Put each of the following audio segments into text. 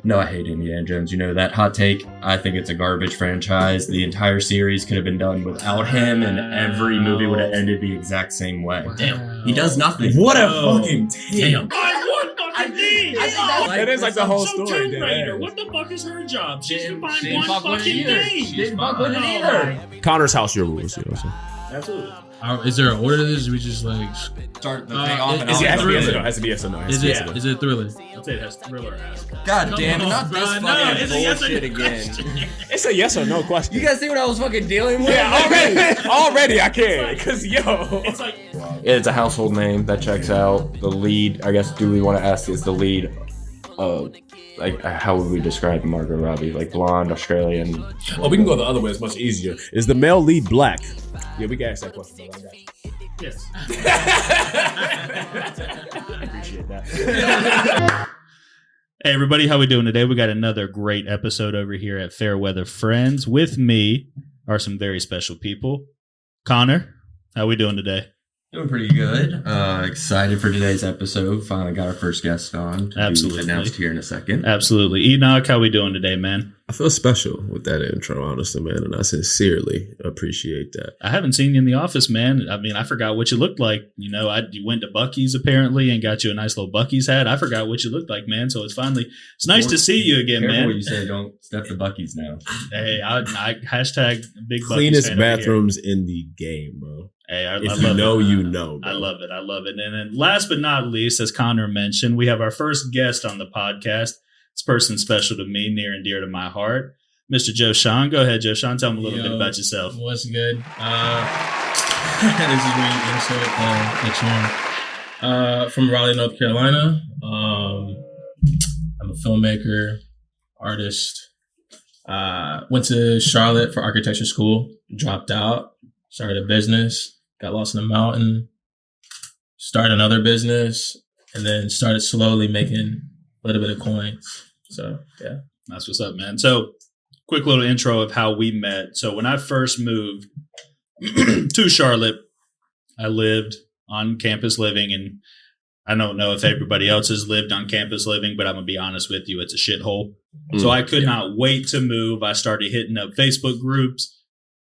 No, I hate Indiana Jones. You know that hot take? I think it's a garbage franchise. The entire series could have been done without him, and every movie would have ended the exact same way. Wow. Damn. He does nothing. What a fucking take. Damn. That is like the whole story. Tomb Raider, what the fuck is her job? She didn't find She one didn't fuck with fucking it either. thing. She didn't fuck with it either. Connor's house, your rules. You know what I'm saying? Absolutely. Is there an order to this? Or we just like Start the thing off and is off. it It has to be yes or thriller? no. It has to be yes or no. It has Is to be it yes or no. is it a thriller? I'd say it has thriller ass. God damn it, not this Bruh, no, fucking it's a yes or bullshit no again. question. It's a yes or no question. You guys see what I was fucking dealing with? Yeah, already I can. Cause yo, It's like, It's a household name that checks out. The lead, I guess, do we want to ask, is the lead like, how would we describe Margot Robbie? Like blonde, Australian? oh, we can go the other way. It's much easier. Is the male lead black? Yeah, we can ask that question. Bro. I got you. yes. Appreciate that. Hey everybody, how we doing today? We got another great episode over here at Fairweather Friends. With me are some very special people. Connor, how we doing today? Doing pretty good. Excited for today's episode. Finally got our first guest on. To Absolutely. be announced here in a second. Absolutely. Enoch, how we doing today, man? I feel special with that intro, honestly, man, and I sincerely appreciate that. I haven't seen you in the office, man. I mean, I forgot what you looked like. You know, you went to Buc-ee's apparently and got you a nice little Buc-ee's hat. I forgot what you looked like, man. So it's nice to see you again, Careful man. what you say. Don't step the Buc-ee's now. Hey, I hashtag big Buc-ee's Cleanest fan over here. bathrooms in the game, bro. Hey, I If love you know, it. you know, bro. I love it. I love it. And then last but not least, as Connor mentioned, we have our first guest on the podcast. This person's special to me, near and dear to my heart. Mr. Joshaun. Go ahead, Joshaun. Tell me a little bit about yourself. What's good? This is me insert that you're in. From Raleigh, North Carolina. I'm a filmmaker, artist. Went to Charlotte for architecture school, dropped out, started a business, got lost in the mountain, started another business, and then started slowly making a little bit of coins. So, yeah. That's what's up, man. So, quick little intro of how we met. So, when I first moved to Charlotte, I lived on campus living, and I don't know if everybody else has lived on campus living, but I'm going to be honest with you, it's a shithole. So I could not wait to move. I started hitting up Facebook groups.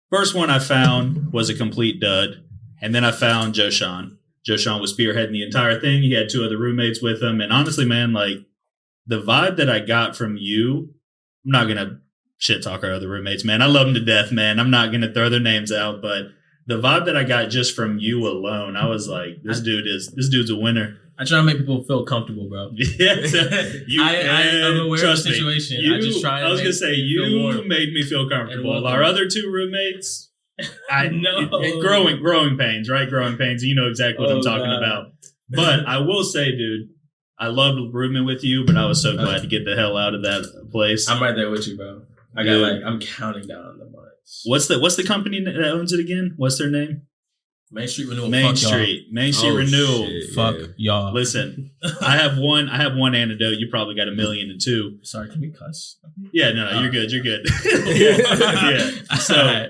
First one I found was a complete dud. And then I found Joshaun. Joshaun was spearheading the entire thing. He had two other roommates with him. And honestly, man, like the vibe that I got from you, I'm not going to shit talk our other roommates, man. I love them to death, man. I'm not going to throw their names out, but the vibe that I got just from you alone, I was like, this dude's a winner. I try to make people feel comfortable, bro. Yeah, I'm aware of the trust me, situation. You, I just try to I was gonna say you made me feel And comfortable. welcome. Our other two roommates, I know. growing pains, right? Growing pains. You know exactly what I'm talking God. about. But I will say, dude, I loved rooming with you, but I was so glad to get the hell out of that place. I'm right there with you, bro. I got I'm counting down the months. What's the company that owns it again? What's their name? Main Street Renewal. Main Fuck Street Oh, Renewal. shit. Fuck Yeah. y'all. Listen, I have one antidote. You probably got a million and two. Sorry, can we cuss? Yeah, no, you're good. You're good. Yeah. So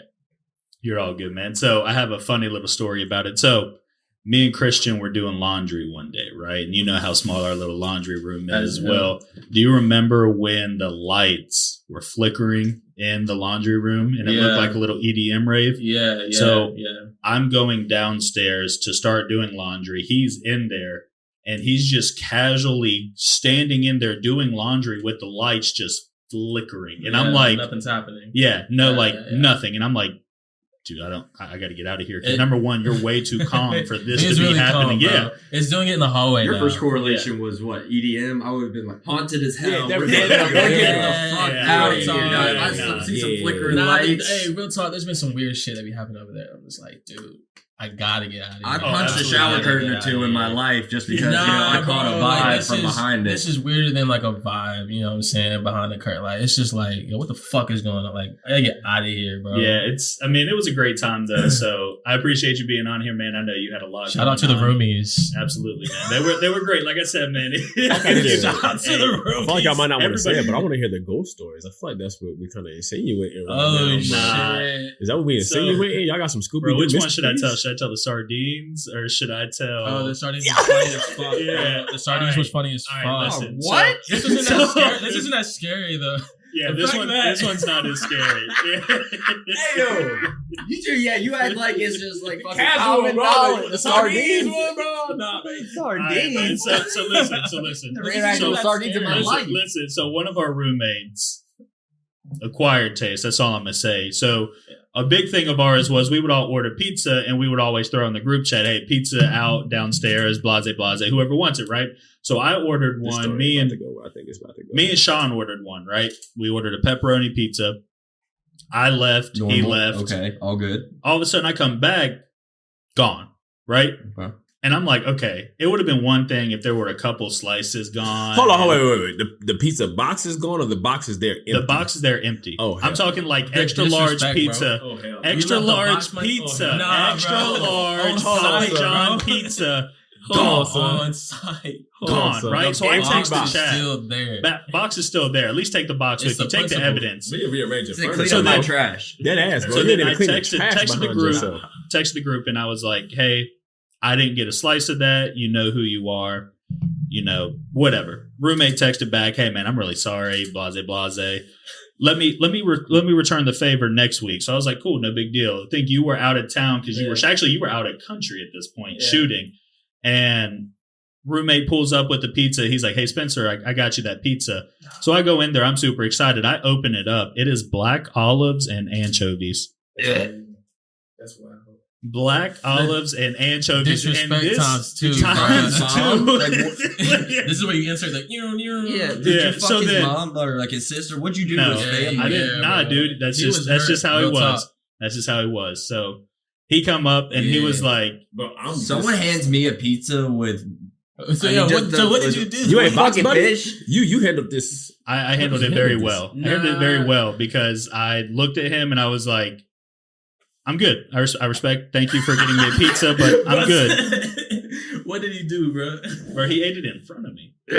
you're all good, man. So I have a funny little story about it. So me and Christian were doing laundry one day, right? And you know how small our little laundry room is. I know. Well, do you remember when the lights were flickering in the laundry room and it looked Yeah. like a little EDM rave? Yeah. So- yeah. I'm going downstairs to start doing laundry. He's in there and he's just casually standing in there doing laundry with the lights just flickering. And I'm Yeah, like, nothing's happening. nothing. And I'm like, dude, I got to get out of here. 'Cause It- number one, you're way too calm for this It to is be really happening. calm, bro. Yeah. It's doing it in the hallway. Your now. first correlation was what? EDM? I would have been like haunted as hell. Yeah, We're definitely. getting the Yeah, fuck yeah, out of yeah, here. yeah, If I yeah, see some yeah. flickering Nah, lights. hey, real talk. There's been some weird shit that be happening over there. I'm just like, dude, I gotta get out of here. I Oh, punched a absolutely. shower Yeah, curtain or Yeah, two in yeah. my life just because I caught a bro, vibe this from is- behind it. This is weirder than like a vibe, you know what I'm saying, behind the curtain. Like, it's just like, yo, what the fuck is going on? Like, I gotta get out of here, bro. Yeah. It was a great time though. So I appreciate you being on here, man. I know you had a lot. Shout out to the going on. roomies. Absolutely, man. They were great. Like I said, man. Okay, Shout out to Hey, the I roomies. feel like I might not want to say it, Everybody- but I want to hear the ghost stories. I feel like that's what we kind of insinuating. Right Oh, now, shit. bro. Is that what we So- insinuating? Y'all got some Scooby Bro, Doo which one should I tell? mysteries? Should I tell the sardines or should I tell? Oh, the sardines was funny as fuck. Yeah. The sardines was funny as All fuck. right, listen. What? This isn't that scary. This isn't that scary though. Yeah, The this fact one. that- This one's not as scary. Hey, yo. You act like it's just like fucking Casual, common bro. knowledge. The sardines, Sardines. bro. Nah, All right, so listen. Never had no sardines in my life. Listen. So one of our roommates acquired taste. That's all I'm gonna say. So a big thing of ours was we would all order pizza and we would always throw in the group chat, "Hey, pizza out downstairs, blase blase, whoever wants it," right? So I ordered one. Me and Sean ordered one, right? We ordered a pepperoni pizza. I left. He Normal. left. Okay, all good. All of a sudden, I come back, gone, right? Okay. And I'm like, okay, it would have been one thing if there were a couple slices gone. Hold on, wait. The pizza box is gone or the box is there empty? The box is there empty. Oh, hell. I'm talking like The extra large disrespect, pizza. bro. Oh, hell. Extra You left the large box, man? pizza. Oh, nah, extra bro. large Hold on, Papa bro. John pizza. Hold Gone. on, on site. Gone, son. right? So I Empty text the box. chat. Still there. Box is still there. At least take the box It's with you. the Take the principle. evidence. We rearrange your Clean furniture. So up my then- trash. Dead ass, bro. So You then didn't I clean the texted trash the behind group. yourself. Texted the group and I was like, "Hey, I didn't get a slice of that. You know who you are. You know, whatever." Roommate texted back, "Hey man, I'm really sorry. Blase blase. Let me return the favor next week." So I was like, "Cool, no big deal." I think you were out of town because you were out of country at this point shooting, and roommate pulls up with the pizza. He's like, "Hey Spencer, I got you that pizza." So I go in there. I'm super excited. I open it up. It is black olives and anchovies. That's wild. Black olives and anchovies. Disrespect and this times two. times bro. two. Like, This is where you insert the Yeah, did Yeah, you fuck so his then- mom or like his sister? What'd you do No, to his family? I didn't. Yeah, Nah, bro. dude. That's He just was that's hurt. just how he Real was. talk. That's just how he was. So he come up and he was Yeah. like, Bro, I'm Someone hands me a pizza with So I yeah, mean, what, just so the- what did you do? You ain't box fucking buddy? fish. You handled this. I handled it you very handled well. this? I handled it very Nah. well because I looked at him and I was like, "I'm good. I respect. Thank you for getting me a pizza, but I'm good." What did he do, bro? Bro, he ate it in front of me. He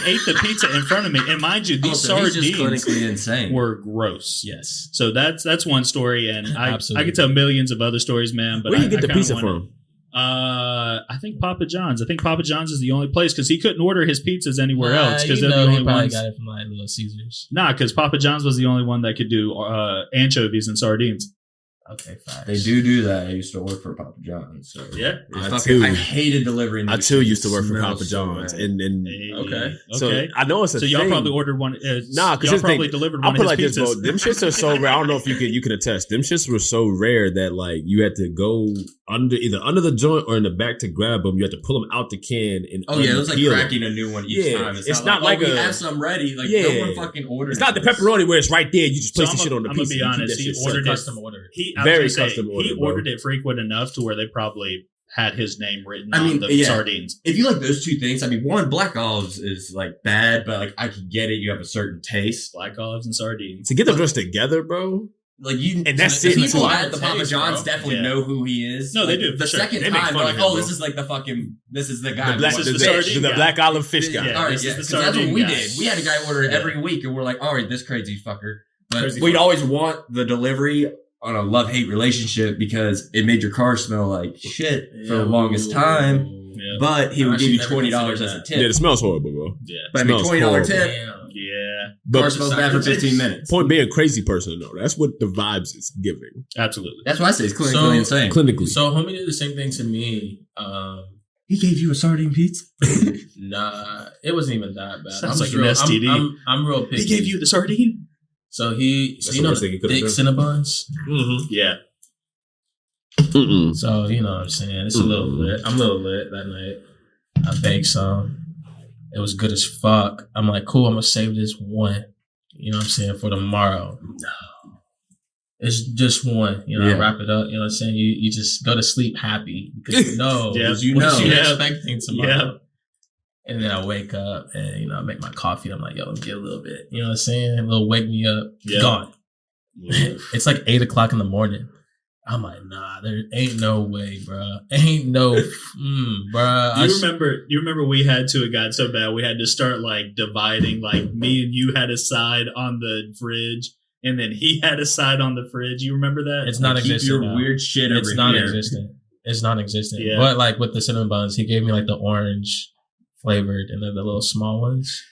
ate the pizza in front of me, and mind you, these Also, he's just sardines clinically insane. were gross. Yes. So that's one story, and I Absolutely. could tell millions of other stories, man. But Where you get I the kinda pizza wanna- from? I think Papa John's. I think Papa John's is the only place because he couldn't order his pizzas anywhere else because they're the he only probably ones. got it from like Little Caesars. Nah, because Papa John's was the only one that could do anchovies and sardines. Okay, fine. They do that. I used to work for Papa John's. So. Yeah. I hated delivering. I these too things. used to work for Smells Papa so John's, bad. and Okay. so Okay. I know it's a So y'all thing. probably ordered one. Nah, because y'all probably delivered I'll one put of it like his this, pizzas. bro. Them shits are so rare. I don't know if you can attest. Them shits were so rare that like you had to go either under the joint or in the back to grab them. You had to pull them out the can and Oh yeah, it was like unpeel 'em. cracking a new one each Yeah, time. it's not like we a- have some ready. Like Yeah. no one fucking ordered. It's not the this. pepperoni where it's right there. You just So place the shit on the I'm gonna pizza. be You keep honest, that he shit ordered separate. Custom order. I was Very gonna say, custom he order, bro. ordered it frequent enough to where they probably had his name written I mean, on the yeah. sardines. If you like those two things, I mean, one black olives is like bad, but like I can get it. You have a certain taste. Black olives and sardines. To get them just together, bro. Like you, And that's the it, people too. at the Papa Taste, John's bro. definitely Yeah. know who he is. No, they Like, do, The for sure. second They make time, fun they're of like, him, "Oh, bro. this is like this is the guy." The black, This the, is the sardine the guy. black olive fish guy. Yeah. All right, this yeah, is the 'cause that's what sardine we guy. did. We had a guy order it Yeah. every week, and we're like, "All right, this crazy fucker." But Crazy we'd fucker. always want the delivery on a love-hate relationship because it made your car smell like shit for the longest time. Yeah. But he would Actually give you never $20 as a considered tip. that. Yeah, it smells horrible, bro. Yeah. But I mean, smells $20 horrible. tip. Damn. Yeah. Car But smells bad for 15 minutes. point being, crazy person though. That's what the vibes is giving. Absolutely. That's why I say it's clinically So- insane. Clinically, So homie did the same thing to me. He gave you a sardine pizza? Nah, it wasn't even that bad. Sounds I'm like just an real, STD. I'm real picky. He gave you the sardine? So That's you the know worst thing he the could've thick done. Cinnabons. mm-hmm. Yeah. So you know what I'm saying. It's a little lit. I'm a little lit that night. I baked some. It was good as fuck. I'm like, cool. I'm gonna save this one. You know what I'm saying, for tomorrow. It's just one. You know, Yeah. I wrap it up. You know what I'm saying. You just go to sleep happy because you know Yeah. You what know. you're Yeah. expecting tomorrow. Yeah. And then I wake up and, you know, I make my coffee. I'm like, yo, let me get a little bit. You know what I'm saying? A little wake me up. Yeah. Gone. It's like 8 o'clock in the morning. I'm like, nah, there ain't no way, bro. Ain't no, bro. You remember we had to, it got so bad, we had to start like dividing, like me and you had a side on the fridge and then he had a side on the fridge. You remember that? It's Keep non-existent your now. weird shit It's over non-existent. It's non-existent. Yeah. But like with the cinnamon buns, he gave me like the orange flavored and then the little small ones.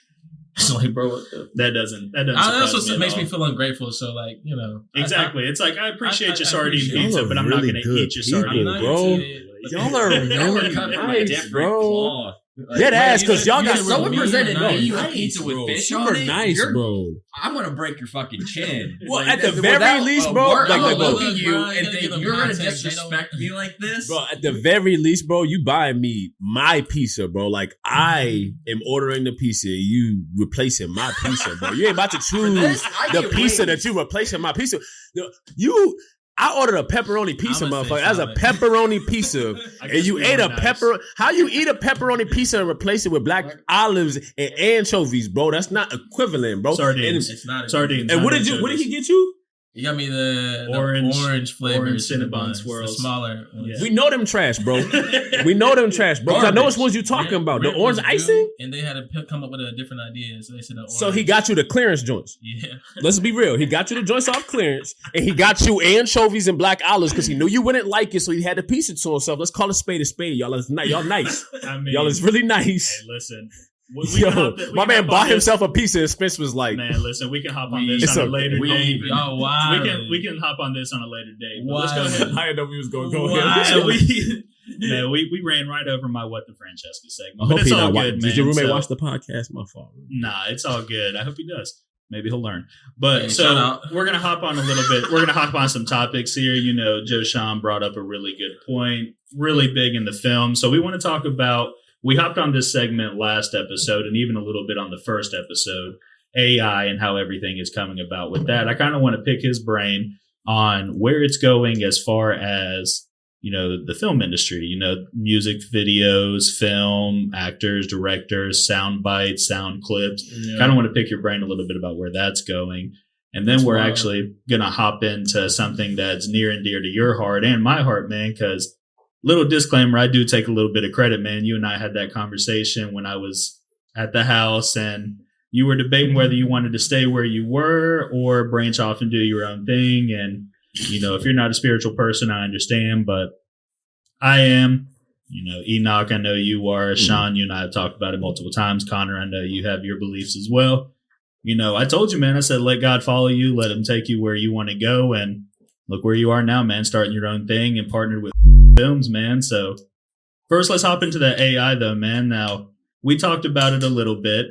It's like, bro, what the... that doesn't. That's what makes me feel ungrateful. So like, you know, exactly. It's like I appreciate your sardine appreciate pizza, Y'all but are I'm not really going to good eat your people, sardine, bro. Y'all are really cut from a nice, different bro. cloth. Dead ass, because y'all got someone so presented nice, me bro, with pizza with bro, fish super on it. nice, bro. I'm gonna break your fucking chin. Well, Like, at the without very least, a bro, word, like, I'm gonna bro, look at you bro, and you gotta think give them you're gonna context. They disrespect me like this. Bro, at the very least, bro, you buying me my pizza, bro. Like, I am ordering the pizza, you replacing my pizza, bro. You ain't about to choose this, I the get pizza wings. that you replacing my pizza. I ordered a pepperoni pizza, I'ma say motherfucker. That's a salad. pepperoni pizza. I And guess you we ate were a nice. pepper. How you eat a pepperoni pizza and replace it with black olives and anchovies, bro? That's not equivalent, bro. Sardines. It's not Sardines. And what not did what did anchovies. he get you? You got me the Orange flavor cinnamon cinnamon bun buns, swirls. the smaller ones. Yeah. We know them trash, bro. We know them trash, bro. 'Cause I know which ones you talking about. The Rent orange was due, icing. and they had to come up with a different idea. So they said the orange. So he got you the clearance joints. Yeah. Let's be real. He got you the joints off clearance, and he got you anchovies and black olives because he knew you wouldn't like it, so he had to piece it to himself. Let's call a spade, y'all. Y'all nice. I mean, Y'all is really nice. Hey, listen. Yo, my man bought himself a pizza, and Spence was like, Man, listen, we can hop on this It's on a okay. later date. Y'all wild. We can hop on this on a later date. But let's go Wild. ahead. I didn't know we was going to go Wow. ahead. We ran right over my What the Francesca segment. I But hope it's he all not good, watching. man. Did your roommate So- watch the podcast? My fault. Nah, it's all good. I hope he does. Maybe he'll learn. But Hey, so shout out. we're gonna hop on a little bit. We're gonna hop on some topics here. You know, Joshaun brought up a really good point, really big in the film. So we want to talk about. We hopped on this segment last episode, and even a little bit on the first episode, AI and how everything is coming about with that. I kind of want to pick his brain on where it's going as far as, you know, the film industry, you know, music videos, film, actors, directors, sound bites, sound clips. Kind of want to pick your brain a little bit about where that's going. And then we're Wow. actually going to hop into something that's near and dear to your heart and my heart, man, because little disclaimer, I do take a little bit of credit, man. You and I had that conversation when I was at the house and you were debating whether you wanted to stay where you were or branch off and do your own thing. And, you know, if you're not a spiritual person, I understand, but I am. You know, Enoch, I know you are. Sean, you and I have talked about it multiple times. Connor, I know you have your beliefs as well. You know, I told you, man, I said, let God follow you. Let him take you where you want to go. And look where you are now, man, starting your own thing and partnered with films, man. So first, let's hop into the AI, though, man. Now, we talked about it a little bit.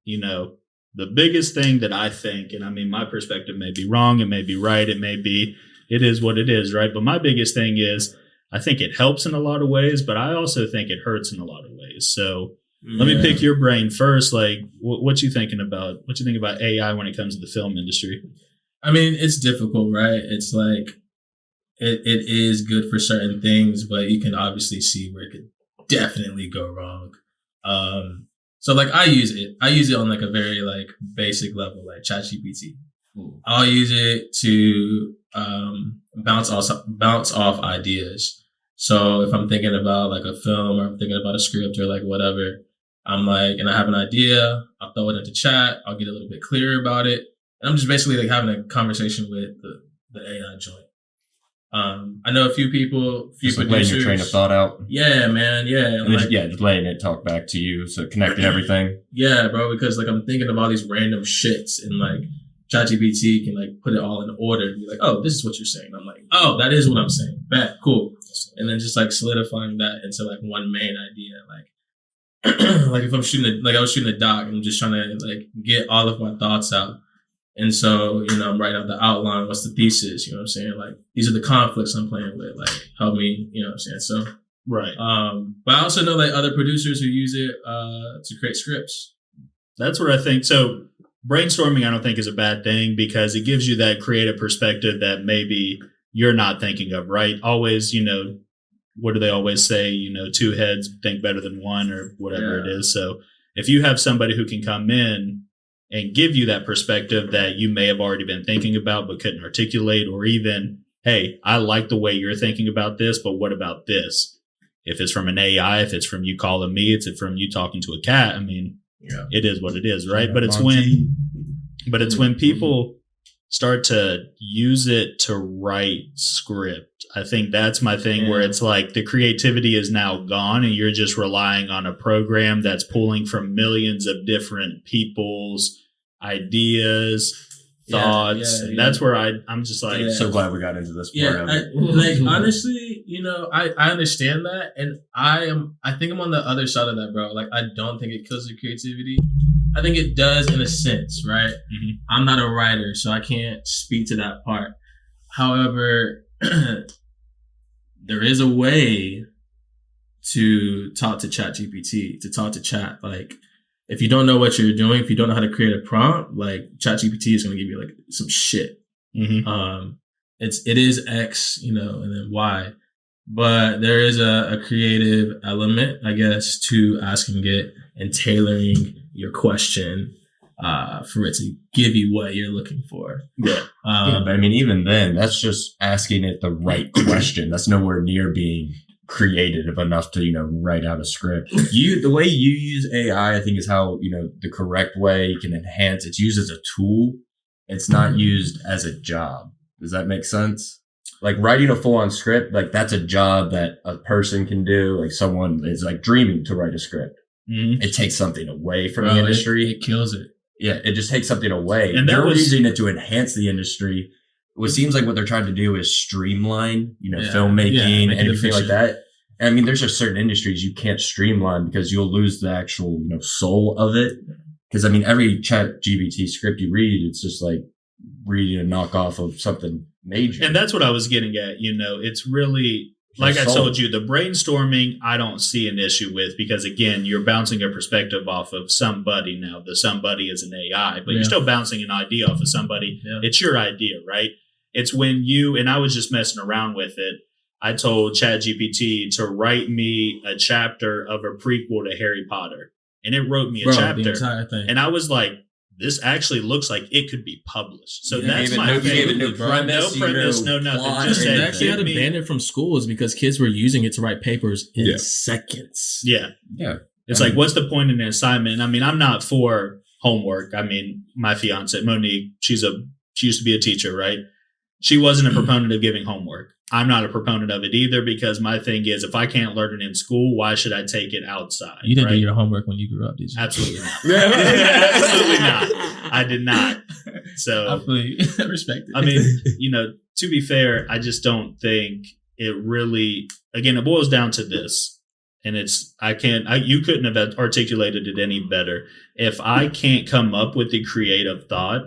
You know, the biggest thing that I think, and I mean, my perspective may be wrong, it may be right, it is what it is, right? But my biggest thing is I think it helps in a lot of ways, but I also think it hurts in a lot of ways. So let me pick your brain first. Like, what you thinking about? What you think about AI when it comes to the film industry? I mean, it's difficult, right? It's like it is good for certain things, but you can obviously see where it could definitely go wrong. So like I use it on like a very like basic level, like ChatGPT. I'll use it to bounce off ideas. So if I'm thinking about like a film or I'm thinking about a script or like whatever, I'm like, and I have an idea, I'll throw it into chat, I'll get a little bit clearer about it. And I'm just basically like having a conversation with the AI joint. I know a few people, Just like letting your train of thought out. Yeah, man. Yeah. And then, just letting it talk back to you. So connecting everything. Yeah, bro, because like I'm thinking of all these random shits and like ChatGPT can like put it all in order and be like, oh, this is what you're saying. I'm like, oh, that is what I'm saying. Bet, cool. And then just like solidifying that into like one main idea. Like, like if I'm I was shooting a doc and I'm just trying to like get all of my thoughts out. And so, you know, I'm writing out the outline. What's the thesis? You know what I'm saying? Like, these are the conflicts I'm playing with. Like, help me, you know what I'm saying? So, Right. but I also know like other producers who use it to create scripts. That's where I think, so brainstorming I don't think is a bad thing because it gives you that creative perspective that maybe you're not thinking of, right? Always, you know, what do they always say? You know, two heads think better than one or whatever it is. So if you have somebody who can come in and give you that perspective that you may have already been thinking about but couldn't articulate, or even, hey, I like the way you're thinking about this, but what about this? If it's from an AI, if it's from you calling me, it's from you talking to a cat, I mean, it is what it is, right? But it's when people start to use it to write script. I think that's my thing where it's like the creativity is now gone and you're just relying on a program that's pulling from millions of different people's ideas, thoughts. And that's where I'm just like, so glad we got into this part of it. Like, honestly, you know, I understand that. And I think I'm on the other side of that, bro. Like, I don't think it kills the creativity. I think it does in a sense, right? Mm-hmm. I'm not a writer, so I can't speak to that part. However, there is a way to talk to ChatGPT, to talk to chat. Like, if you don't know what you're doing, if you don't know how to create a prompt, like ChatGPT is going to give you like some shit. Mm-hmm. It is X, you know, and then Y, but there is a creative element, I guess, to asking it and tailoring your question for it to give you what you're looking for. Yeah. But I mean, even then, that's just asking it the right question. That's nowhere near being creative enough to, you know, write out a script. The way you use AI, I think, is how, you know, the correct way you can enhance. It's used as a tool. It's not used as a job. Does that make sense? Like writing a full-on script, like that's a job that a person can do. Like someone is like dreaming to write a script. Mm-hmm. It takes something away from the industry. It kills it. Yeah, it just takes something away. And they're using it to enhance the industry. What seems like what they're trying to do is streamline, you know, filmmaking and everything like that. And I mean, there's just certain industries you can't streamline because you'll lose the actual, you know, soul of it. Because I mean, every ChatGPT script you read, it's just like reading a knockoff of something major. And that's what I was getting at. You know, it's really, like I told you, the brainstorming, I don't see an issue with because, again, you're bouncing a perspective off of somebody now. The somebody is an AI, but you're still bouncing an idea off of somebody. Yeah. It's your idea, right? It's when you, and I was just messing around with it. I told ChatGPT to write me a chapter of a prequel to Harry Potter. And it wrote me a chapter. The entire thing. And I was like, this actually looks like it could be published. So that's my favorite. No premise, no nothing. Just said, actually had to ban it from schools because kids were using it to write papers in seconds. Yeah. Yeah. It's like, what's the point in an assignment? I mean, I'm not for homework. I mean, my fiance, Monique, she used to be a teacher, right? She wasn't a proponent of giving homework. I'm not a proponent of it either because my thing is if I can't learn it in school, why should I take it outside? You didn't do your homework when you grew up, did you? Absolutely not. Absolutely not. I did not. So I respect it. I mean, you know, to be fair, I just don't think it really, again, it boils down to this. And it's, you couldn't have articulated it any better. If I can't come up with the creative thought,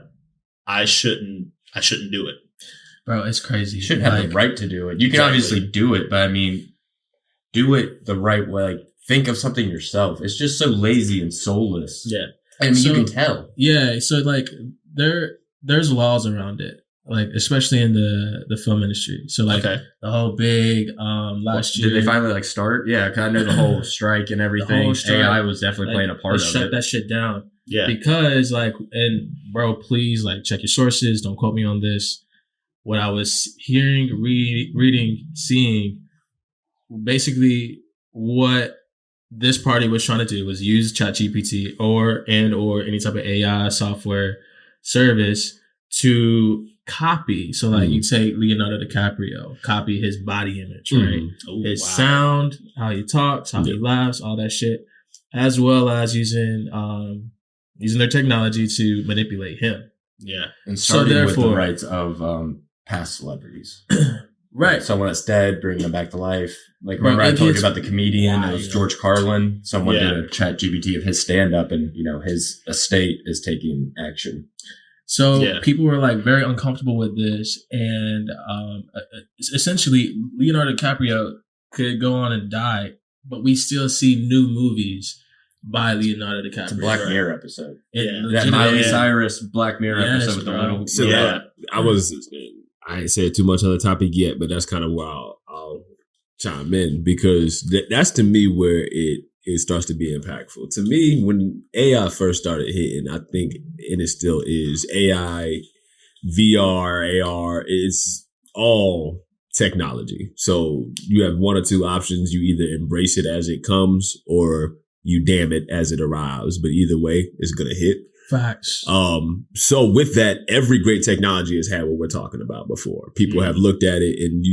I shouldn't do it. Bro, it's crazy. You shouldn't have the right to do it. You can obviously do it, but I mean, do it the right way. Like, think of something yourself. It's just so lazy and soulless. Yeah. I mean, you can tell. Yeah. So, like, there's laws around it, like, especially in the film industry. So, like, the whole big last year. Did they finally, like, start? Yeah, because I know the whole strike and everything. AI was definitely playing a part of it. Shut that shit down. Yeah. Because, like, and, bro, please, like, check your sources. Don't quote me on this. What I was hearing, reading, seeing, basically what this party was trying to do was use ChatGPT or any type of AI software service to copy. So like you take Leonardo DiCaprio, copy his body image, right? His sound, how he talks, how he laughs, all that shit, as well as using their technology to manipulate him. Yeah. And starting with the rights of past celebrities. Right. Like someone that's dead, bringing them back to life. Like, remember I told you about the comedian? It was George Carlin. Someone did a ChatGPT of his stand-up and, you know, his estate is taking action. So people were like very uncomfortable with this. And essentially, Leonardo DiCaprio could go on and die, but we still see new movies by Leonardo DiCaprio. It's a Black Mirror episode. That Miley Cyrus Black Mirror episode with the little... So I ain't said too much on the topic yet, but that's kind of where I'll chime in because that's to me where it starts to be impactful. To me, when AI first started hitting, I think, and it still is, AI, VR, AR, it's all technology. So you have one or two options. You either embrace it as it comes or you damn it as it arrives. But either way, it's going to hit. Facts. So with that, every great technology has had what we're talking about before. People have looked at it and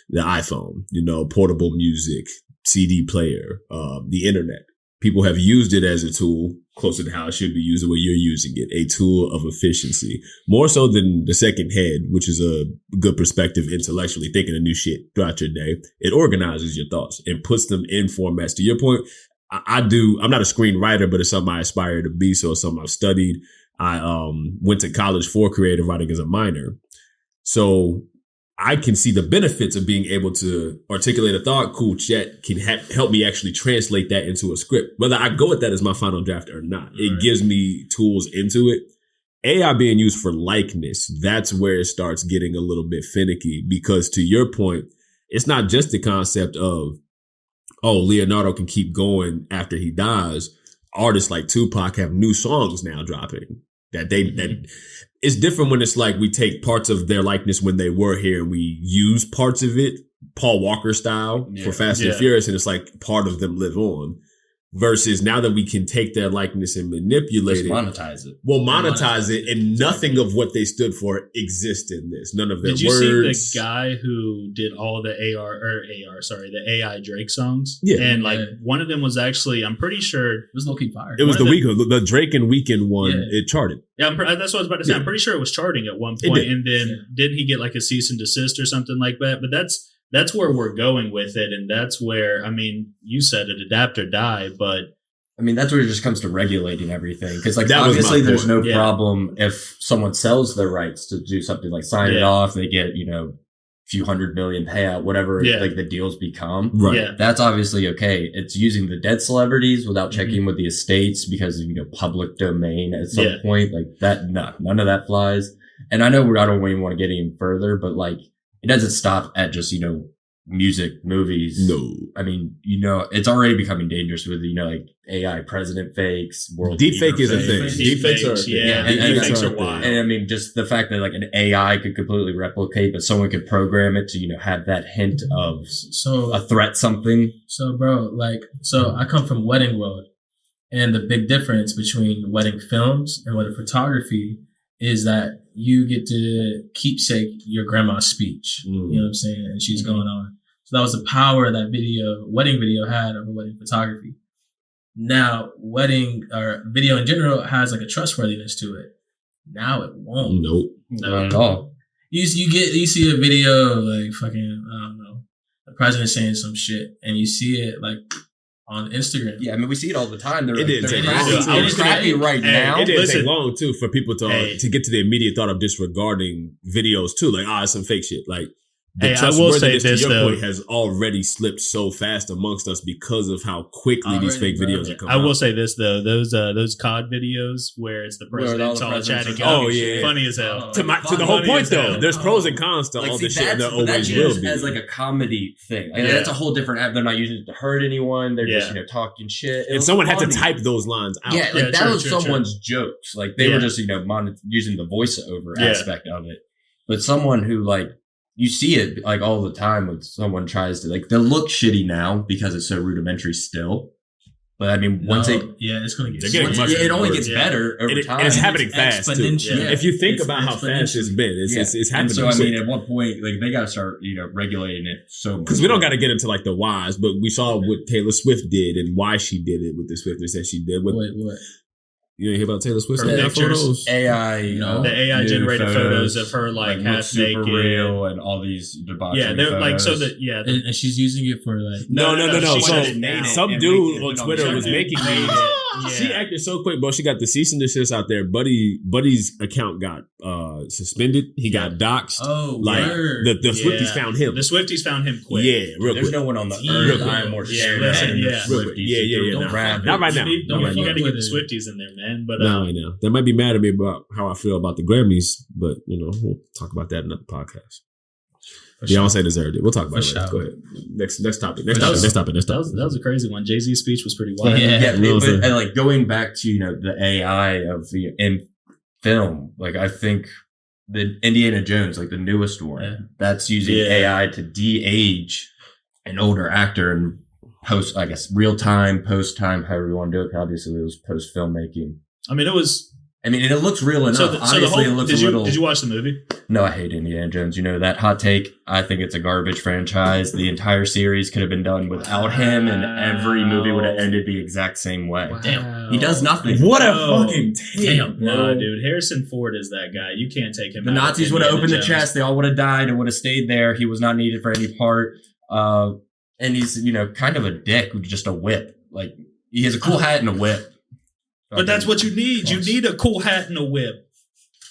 the iPhone, portable music, CD player, the internet. People have used it as a tool closer to how it should be used, the way you're using it, a tool of efficiency, more so than the second head, which is a good perspective intellectually, thinking of new shit throughout your day. It organizes your thoughts and puts them in formats. To your point, I'm not a screenwriter, but it's something I aspire to be. So it's something I've studied. I went to college for creative writing as a minor. So I can see the benefits of being able to articulate a thought. Cool, chat can help me actually translate that into a script. Whether I go with that as my final draft or not, it gives me tools into it. AI being used for likeness, that's where it starts getting a little bit finicky, because to your point, it's not just the concept of, oh, Leonardo can keep going after he dies. Artists like Tupac have new songs now dropping that it's different when it's like we take parts of their likeness when they were here and we use parts of it, Paul Walker style for Fast and Furious, and it's like part of them live on. Versus now that we can take their likeness and manipulate Just it. monetize it. Well, monetize it, and nothing of what they stood for exists in this. None of their words. Did you see the guy who did all the the AI Drake songs? Yeah. And one of them was actually, I'm pretty sure It was low-key fire. It was the Drake and Weeknd one. Yeah. It charted. Yeah, that's what I was about to say. Yeah. I'm pretty sure it was charting at one It point, did. and then didn't he get like a cease and desist or something like that? But that's where we're going with it, and that's where, I mean, you said it, adapt or die, but I mean, that's where it just comes to regulating everything. Because, like, That was obviously my there's no point. problem if someone sells their rights to do something, like sign it off, they get, a few $100 million payout, whatever like the deals become. Right. yeah, That's obviously okay. It's using the dead celebrities without checking with the estates because of, public domain at some point. Like that, none of that flies. And I know I don't even want to get any further, but like it doesn't stop at just, music, movies. No. I mean, it's already becoming dangerous with, like AI president fakes, world Deepfake leader is a fakes. thing. Deepfakes are a thing. yeah, and deepfakes that's are wild. And I mean, just the fact that like an AI could completely replicate, but someone could program it to, have that hint of So a threat, something. So, bro, I come from wedding world, and the big difference between wedding films and wedding photography is that you get to keepsake your grandma's speech. You know what I'm saying? And she's going on. So that was the power that wedding video had over wedding photography. Now, wedding or video in general has like a trustworthiness to it. Now it won't. Nope. Not at all. You see a video like fucking, I don't know, the president saying some shit, and you see it like on Instagram. Yeah, I mean, we see it all the time. It didn't take long. They're crappy right now. It didn't Listen. take long too for people to get to the immediate thought of disregarding videos too. Like, it's some fake shit. Like, the Hey, I will say trustworthiness, this, to your though. point, has already slipped so fast amongst us because of how quickly these fake videos are coming I will out. say this though, those COD videos where it's the Where all president's the all presidents chatting, are talking shit. funny as hell. To the whole Funny point as though, hell. there's pros and cons to all this shit, and there That's always used will be. as like a comedy thing. Like, Yeah. that's a whole different app. They're not using it to hurt anyone. They're just talking shit. It And was someone had to funny. type those lines out. Yeah, like Yeah, that true, was true, someone's jokes. Like they were just using the voiceover Yeah. aspect of it. But someone who like you see it like all the time when someone tries to like they look shitty now because it's so rudimentary still. But I mean, once it's gonna get. They're getting much it only worse. gets better over And time. it's happening fast too. exponential. Yeah. If you think It's about how fast it's exponentially. been, it's happening. And so I mean, at what point like they got to start regulating it so much. Because we don't got to get into like the whys, but we saw what Taylor Swift did and why she did it with the swiftness that she did. With, Wait, what? You didn't hear about Taylor Swift's Her got pictures. photos? AI, The AI nude generated photos of her like look half super naked. real and all these debauchery Yeah, they're like so photos. that And she's using it for like. No. She So just made it some and dude made it on and Twitter put it was on making Made these. it. She Yeah. acted so quick, bro. She got the cease and desist out there. Buddy's account got suspended. He got doxxed. Oh, Like word. the Swifties Yeah. found him. The Swifties found him quick. Yeah, real There's quick. no one on the Yeah. earth Real I am more quick. scared Yeah, of listen, than the yeah. Swifties. Yeah, They're nah. rabid. Not right now. You Not right gotta now. get the Swifties in there, man. But No, I know. They might be mad at me about how I feel about the Grammys, but we'll talk about that in another podcast. Beyonce deserved it. We'll talk about it For later. sure. Go ahead. Next topic. For sure. Next topic. that was a crazy one. Jay-Z's speech was pretty wild. Yeah. Yeah, You know what I'm but and like going back to the AI of the in film, like I think the Indiana Jones, like the newest one, Yeah. that's using Yeah. AI to de-age an older actor and post, I guess, real time, post time, however you want to do it. Obviously, it was post filmmaking. I mean, it was I mean, it looks real enough. So the Obviously, whole, it looks did a little. you watch the movie? No, I hate Indiana Jones. You know that hot take? I think it's a garbage franchise. The entire series could have been done without him, and every movie would have ended the exact same way. Damn. He does nothing. What a No. fucking Damn. No, dude. Harrison Ford is that guy. You can't take him The out of Nazis would have Indiana opened the Jones. chest. They all would have died and would have stayed there. He was not needed for any part. And he's, kind of a dick with just a whip. Like, he has a cool hat and a whip. But that's what you need. You need a cool hat and a whip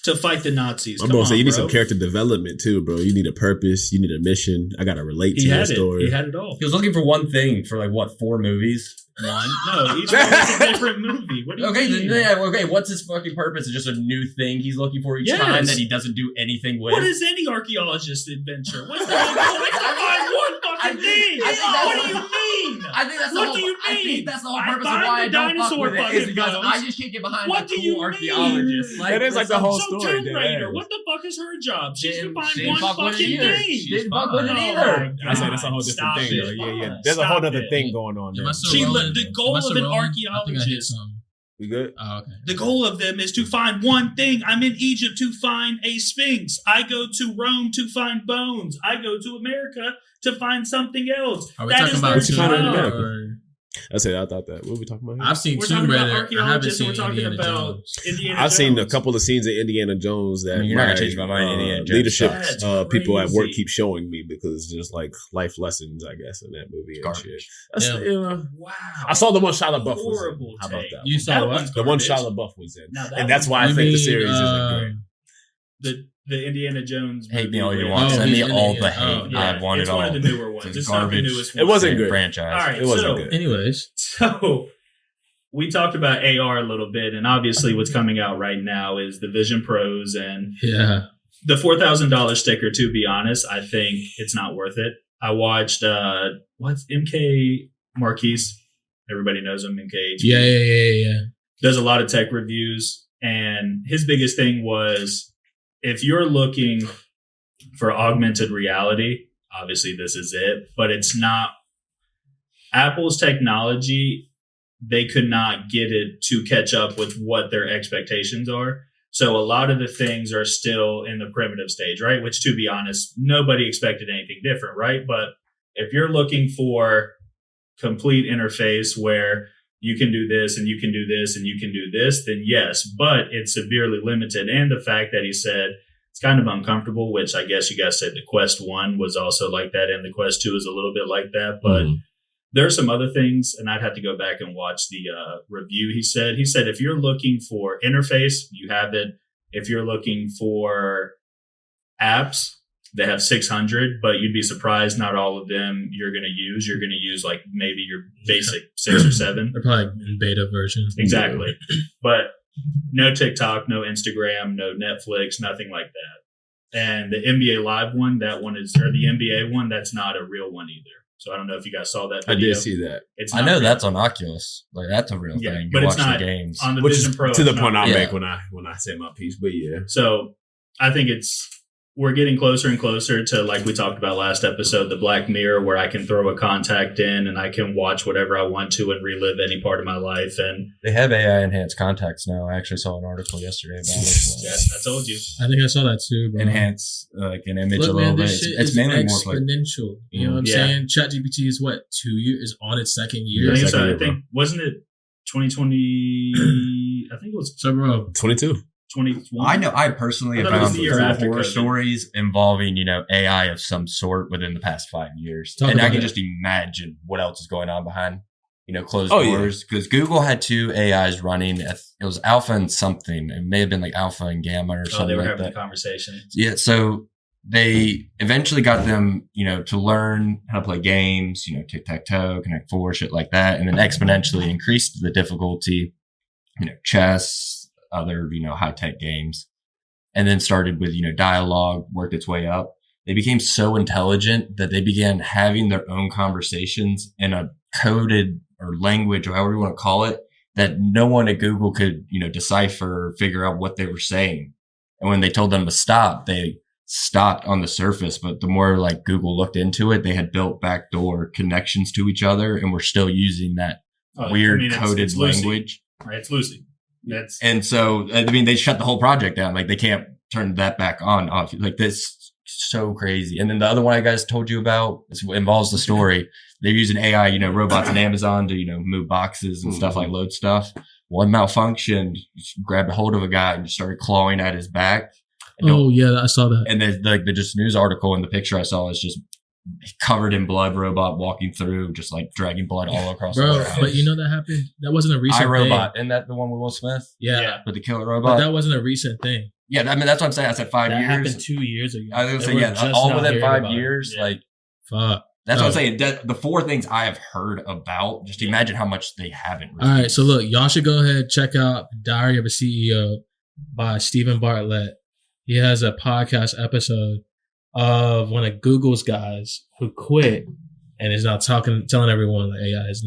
to fight the Nazis. I'm Come gonna say on, you need bro. some character development too, bro. You need a purpose. You need a mission. I gotta relate to He your had it. story. He had it all. He was looking for one thing for 4 movies? One? No, each one was a different movie. What do you Okay, mean? okay. What's his fucking purpose? It's just a new thing he's looking for each Yes. time that he doesn't do anything with. What is any archaeologist adventure? What's the whole goal? It's to find one fucking thing. I think that's What the- do you mean? I think that's What the whole. do you I mean? think that's the whole I purpose of find why the I don't fuck dinosaur with it. Is fucking because bones. I just can't get behind What the do you cool mean? archaeologist. That is like the whole So story. Tomb that Raider, is. what the fuck is her job? She's to Didn't- find didn't one fuck with it fucking either. thing. Didn't fuck with it Oh either. my I say that's a whole God, different stop thing, it. though. Yeah. There's a whole Stop other it. thing going on there. Am I still She rolling? the goal Am I of still an rolling? I think I hit archaeologist. some. We good? Oh, okay. The goal of them is to find one thing. I'm in Egypt to find a sphinx. I go to Rome to find bones. I go to America to find something else. Are we That talking is about their What you found in job. America? or- I said I thought that. What were we talking about? Here? I've seen We're Tomb talking about Raider. I haven't archaeologists, seen and we're talking Indiana about Jones. Indiana I've seen a Jones. couple of scenes in Indiana Jones that You're not gonna my, change my mind, Indiana Jones leadership sucks. people at work Crazy. keep showing me because there's like life lessons, I guess, in that movie and Garbage. shit. That's, Yeah. Wow. I saw the one Shia LaBeouf was Horrible in. How about take. that? You saw That what? one's The one garbage. Shia LaBeouf was in, Now that and that's one's why I You think the mean, series isn't great. the Indiana Jones. Hate me all you movie. want. Oh, Send me yeah, all yeah, the yeah. hate. Oh, I want it's it all. one of the newer ones. It's not the garbage. newest one. It wasn't good. Franchise. All right, It wasn't so, good. Anyways, So we talked about AR a little bit, and obviously what's coming out right now is the Vision Pros and yeah. the $4,000 sticker. To be honest, I think it's not worth it. I watched what's MK Marquise. Everybody knows him. MK. Yeah. Does a lot of tech reviews, and his biggest thing was if you're looking for augmented reality, obviously this is it, but it's not. Apple's technology, they could not get it to catch up with what their expectations are. So a lot of the things are still in the primitive stage, right? Which, to be honest, nobody expected anything different, right? But if you're looking for complete interface where you can do this and you can do this and you can do this, then yes, but it's severely limited. And the fact that he said it's kind of uncomfortable, which I guess you guys said the Quest 1 was also like that, and the Quest 2 is a little bit like that. But there are some other things, and I'd have to go back and watch the review. He said, if you're looking for interface, you have it. If you're looking for apps, they have 600, but you'd be surprised not all of them you're going to use. You're going to use like maybe your basic 6 or 7. They're probably in beta version. Exactly. But no TikTok, no Instagram, no Netflix, nothing like that. And the NBA Live one, the NBA one, that's not a real one either. So I don't know if you guys saw that I video. did see that. It's I not know real. that's on Oculus. Like that's a real Yeah, thing. but You it's watch not the games. on the Which Vision is Pro. to the it's point not I'll Yeah. make when I say my piece. But yeah, So I think we're getting closer and closer to, like we talked about last episode, the Black Mirror, where I can throw a contact in and I can watch whatever I want to and relive any part of my life. And They have AI enhanced contacts now. I actually saw an article yesterday about it. yes, I told you. I think I saw that too, bro. Enhance like an image Look, a little man, bit. this shit It's is mainly more like exponential. You know what I'm Yeah. saying? ChatGPT is what, 2 years? Is on its second I year. think second so. year, I think, wasn't it 2020? I think it was So, bro, 22. 21. I know. I personally I have thought it was found the year after horror COVID. stories involving AI of some sort within the past 5 years, Talk and I about can it. just imagine what else is going on behind closed Oh, yeah. doors. Because Google had 2 AIs running. It was Alpha and something. It may have been like Alpha and Gamma or Oh, they something were like having that. a conversation. Yeah, so they eventually got them, to learn how to play games, tic-tac-toe, Connect 4, shit like that, and then exponentially increased the difficulty, chess, other, high-tech games, and then started with, dialogue, worked its way up. They became so intelligent that they began having their own conversations in a coded or language, or however you want to call it, that no one at Google could, decipher or figure out what they were saying. And when they told them to stop, they stopped on the surface. But the more like Google looked into it, they had built backdoor connections to each other and were still using that Oh, weird it's coded Lucy, language. right? It's Lucy. And so, I mean, they shut the whole project down. Like, they can't turn that back on, off. Like, this so crazy. And then the other one I guys told you about involves the story. They're using AI, robots in Amazon to, move boxes and stuff, like load stuff. One malfunctioned, grabbed a hold of a guy and just started clawing at his back. Oh, yeah, I saw that. And then the just news article and the picture I saw is just covered in blood, robot walking through, just like dragging blood all across the warehouse. But that happened? That wasn't a recent iRobot. thing. Isn't that the one with Will Smith? Yeah. With the killer But robot? that wasn't a recent thing. Yeah, I mean, that's what I'm saying. I said 5 That years. happened 2 years ago. I was going to And say, we're yeah, just all now within hearing 5 about it. years. Yeah. Like, Fuck. that's what I'm saying. The 4 things I have heard about, just imagine how much they haven't. All right, so look, y'all should go ahead and check out Diary of a CEO by Stephen Bartlett. He has a podcast episode of one of Google's guys who quit and is now telling everyone that AI is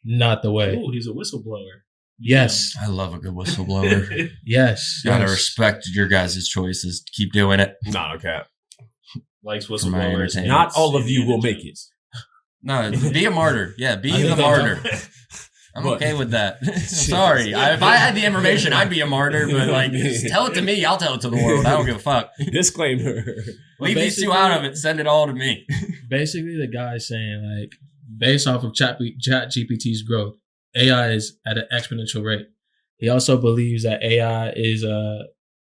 not the way. Oh, he's a whistleblower. Yes. I love a good whistleblower. Yes. Gotta yes. respect your guys' choices. Keep doing it. Not okay. Likes my whistleblowers. entertainment. Not all of you will make it. No, be a martyr. Yeah, be I the think martyr. I'm What? okay with that. I'm sorry. If I had the information, I'd be a martyr. But just tell it to me. I'll tell it to the world. I don't give a fuck. Disclaimer. Leave these two out of it. Send it all to me. Basically, the guy's saying, like, based off of Chat GPT's growth, AI is at an exponential rate. He also believes that AI is,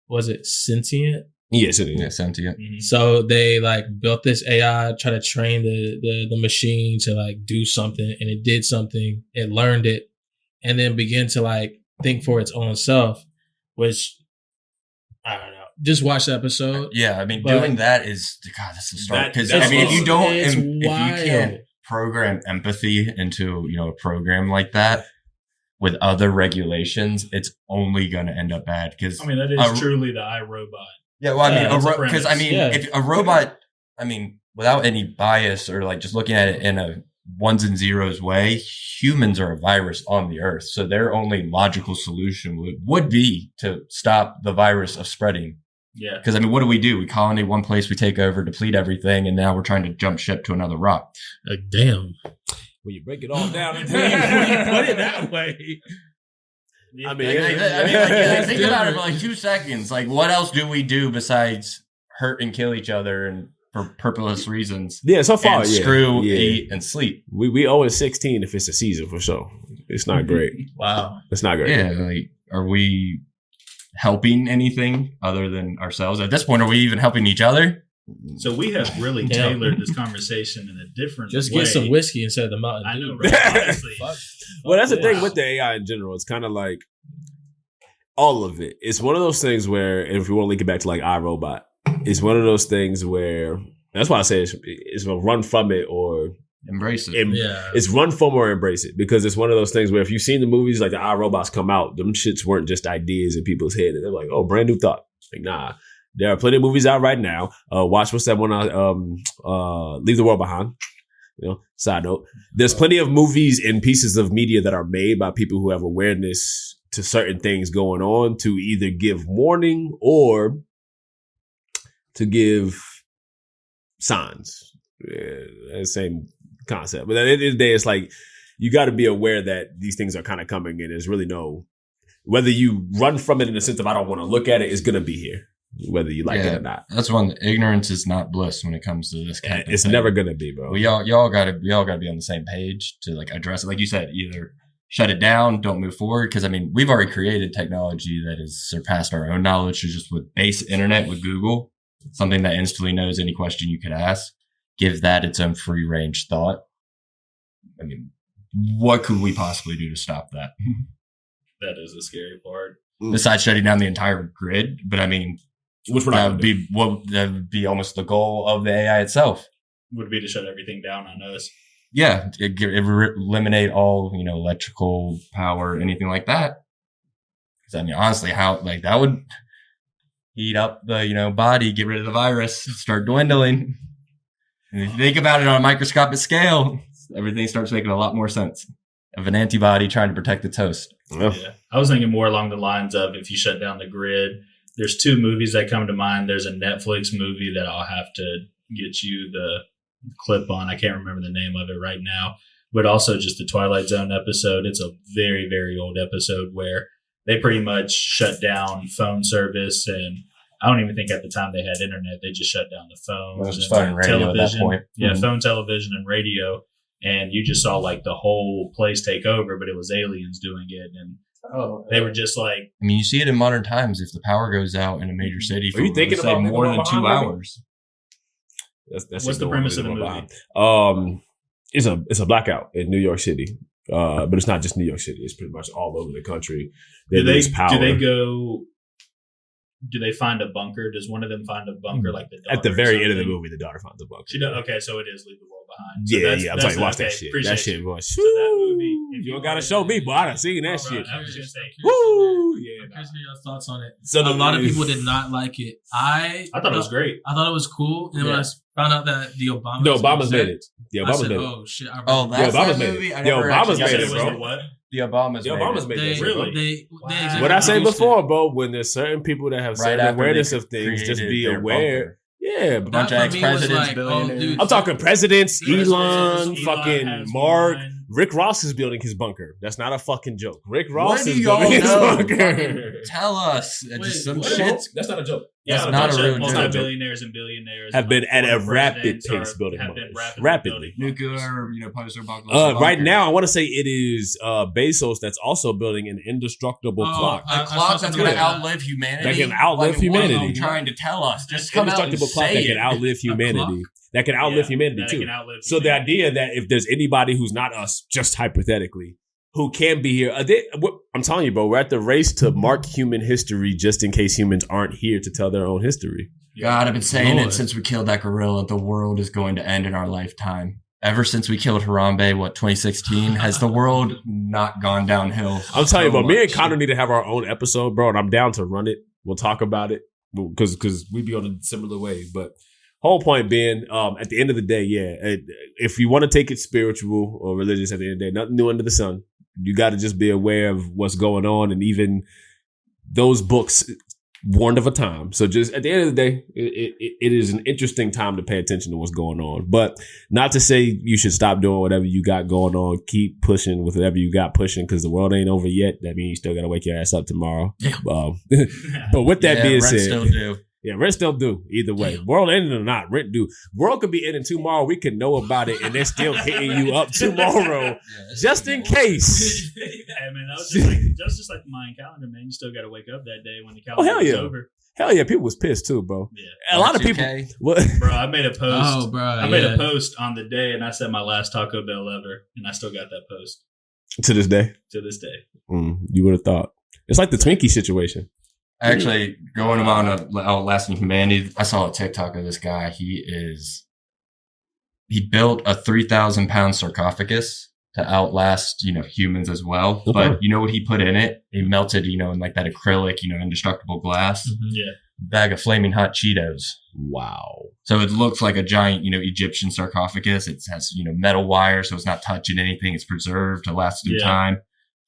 was it sentient? Yes, Yeah, sentient. Mhm. So they like built this AI, try to train the machine to like do something, and it did something. It learned it, and then began to like think for its own self. Which I don't know. Just watch the episode. Yeah, I mean, But- doing that is God. That's the start. Because That's I mean, if you don't, it's if you can't wild. program empathy into a program like that with other regulations, it's only going to end up bad. Because I mean, that is truly the iRobot. yeah, well, I Yeah, mean, that's a because I premise. mean, Yeah. if a robot, I mean, without any bias or like just looking at it in a ones and zeros way, humans are a virus on the earth. So their only logical solution would be to stop the virus of spreading. Yeah. Because I mean, what do? We colonizate one place, we take over, deplete everything, and now we're trying to jump ship to another rock. Like, damn. When you break it all down, When you put it that way. I mean, Think about it for like 2 seconds. Like, what else do we do besides hurt and kill each other and for purposeless reasons? yeah, so far, And yeah. screw, yeah. eat, and sleep. We owe it 16 if it's a season for sure. It's not great. Wow. It's not great. Yeah, like, are we helping anything other than ourselves? At this point, are we even helping each other? So we have really Yeah. tailored this conversation in a different Just way. get some whiskey instead of the Mountain I Dew. know, right? Honestly. Well, that's the thing Yeah. with the AI in general. It's kind of like all of it. It's one of those things where, and if you want to link it back to like iRobot, it's one of those things where that's why I say it's a run from it or Embrace it. Yeah. it's run from or embrace it, because it's one of those things where if you've seen the movies like the iRobots come out, them shits weren't just ideas in people's head, and they're like, oh, brand new thought. Like, nah. There are plenty of movies out right now. Watch what's that one? Leave the World Behind. Side note. There's plenty of movies and pieces of media that are made by people who have awareness to certain things going on to either give warning or to give signs. Yeah, same concept. But at the end of the day, it's like you got to be aware that these things are kind of coming, and there's really no, whether you run from it in the sense of I don't want to look at it, it's going to be here, whether you like it or not. That's one. Ignorance is not bliss when it comes to this kind of It's thing. never going to be, bro. We all gotta be on the same page to like address it. Like you said, either shut it down, don't move forward. Because I mean, we've already created technology that has surpassed our own knowledge. Just with base internet, with Google, something that instantly knows any question you could ask. Give that its own free range thought. I mean, what could we possibly do to stop that? That is a scary part. Besides shutting down the entire grid, but I mean, Which we're that not would be almost the goal of the AI itself. Would be to shut everything down on us. Yeah, eliminate all electrical power, anything like that. Because I mean, honestly, how like that would heat up the body, get rid of the virus, start dwindling. And if you think about it on a microscopic scale, everything starts making a lot more sense. Of an antibody trying to protect the toast. Yeah. Yeah. I was thinking more along the lines of if you shut down the grid, there's 2 movies that come to mind. There's a Netflix movie that I'll have to get you the clip on. I can't remember the name of it right now, but also just the Twilight Zone episode. It's a very, very old episode where they pretty much shut down phone service, and I don't even think at the time they had internet. They just shut down the phones. It was just phone and radio at that point. Yeah, Mhm. phone, television, and radio. And you just saw like the whole place take over, but it was aliens doing it. And they were just like, I mean, you see it in modern times. If the power goes out in a major city for Are you thinking say, about more than 2 behind hours, That's what's the premise of the movie? It's a blackout in New York City, but it's not just New York City. It's pretty much all over the country. Do they power. Do they find a bunker? Does one of them find a bunker like the daughter At the very end of the something? movie, the daughter finds a bunker. She does. Okay, so it is Leave the World Behind. So Yeah. I'm telling you, watch that shit. appreciate That shit you. was. So that movie, if You don't you gotta wanna- show me, but I done seen that Oh, shit. bro, I was gonna say, Woo! Yeah. I'm curious to hear your thoughts on it. So A lot of people did not like it. I thought it was great. I thought it was cool, and then when I found out that the Obama, No, Obama's made it. The I Obama's said, made it. "Oh shit!" Oh, Yeah, that's Obama's that made movie. it. I Yeah, never Obama's actually made said it, it seen was bro. the what? The Obamas. The made Obama's it. made They, that shit, bro. they Wow. What I said produced before, it. bro, when there's certain people that have Right certain after awareness they of things, just created be their aware. bunker. Yeah, but Bunch of That for me was ex-presidents, like, billionaires. dude, I'm talking presidents, Presidents, Elon, Elon fucking has Mark. one. Rick Ross is building his bunker. That's not a fucking joke. Rick What Ross do is y'all building his know? bunker. Fucking tell us. Wait, Just some what? shit. That's not a joke. Yeah, That's a not bunch a of real joke. multi-billionaires and billionaires Have and, been like, at a former rapid presidents pace are- building have been bunkers. rapidly Rapidly. building bunkers. Nuclear, post-apocalyptic. Right bunker. now, I want to say it is Bezos that's also building an indestructible clock. A clock that's going to Yeah. outlive humanity. That can outlive What are humanity. you trying to tell us? Just come out and Indestructible clock say that it. can outlive humanity. That can outlive humanity that too. can outlive So the humanity. idea that if there's anybody who's not us, just hypothetically, who can be here, I'm telling you, bro, we're at the race to mark human history just in case humans aren't here to tell their own history. God, I've been saying Lord. it since we killed that gorilla. The world is going to end in our lifetime. Ever since we killed Harambe, 2016, has the world not gone downhill? I'm telling you, so bro, me and much? Connor need to have our own episode, bro, and I'm down to run it. We'll talk about it because we be on a similar way. But whole point being, at the end of the day, if you want to take it spiritual or religious at the end of the day, nothing new under the sun. You got to just be aware of what's going on, and even those books warned of a time. So just at the end of the day, it is an interesting time to pay attention to what's going on. But not to say you should stop doing whatever you got going on. Keep pushing with whatever you got pushing because the world ain't over yet. That means you still got to wake your ass up tomorrow. Yeah. But with that being rent said, still do. yeah, rent still due either way. World ending or not, rent due. World could be ending tomorrow. We could know about it, and they're still hitting you up tomorrow, just in case. Hey, man, that was just like the Mayan calendar, man. You still got to wake up that day when the calendar hell is yeah. over. Hell yeah, people was pissed too, bro. Yeah, A lot of people. 2K. What? bro, I made a post. Oh, bro, I made a post on the day, and I said my last Taco Bell ever, and I still got that post To this day, to this day. you would have thought it's like the Twinkie situation. Actually, going on outlasting humanity, I saw a TikTok of this guy. He built a 3,000 pound sarcophagus to outlast, humans as well. Okay. But you know what he put in it? He melted, in like that acrylic, indestructible glass. Yeah, Bag of flaming hot Cheetos. Wow. So it looks like a giant, Egyptian sarcophagus. It has, metal wire, so it's not touching anything. It's preserved to last through time.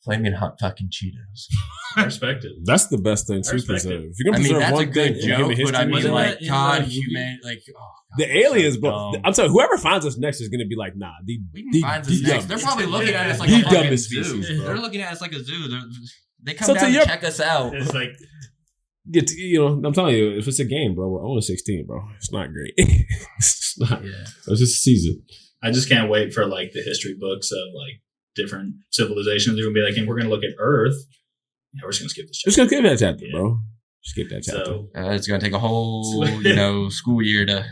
Flaming hot fucking Cheetos. I respect it. That's the best thing to respect preserve. it. If you're gonna preserve that's a one thing good from human joke, but I history, mean, Wasn't like, that in God, the movie? human, like, oh, God, the aliens, bro. dumb. I'm telling you, whoever finds us next is gonna be like, nah, We can find this next. They're probably looking at us like The a fucking dumbest zoo. species, bro. They're looking at us like a zoo. They come So down to to your- check us out. It's like I'm telling you, if it's a game, bro, we're only 16, bro. It's not great. It's not. Yeah. It's just a season. I just can't wait for like the history books of like different civilizations. They're gonna be like, and we're gonna look at Earth. Yeah, we're just gonna skip this. Just gonna skip that chapter, bro. Skip that chapter. So It's going to take a whole, school year to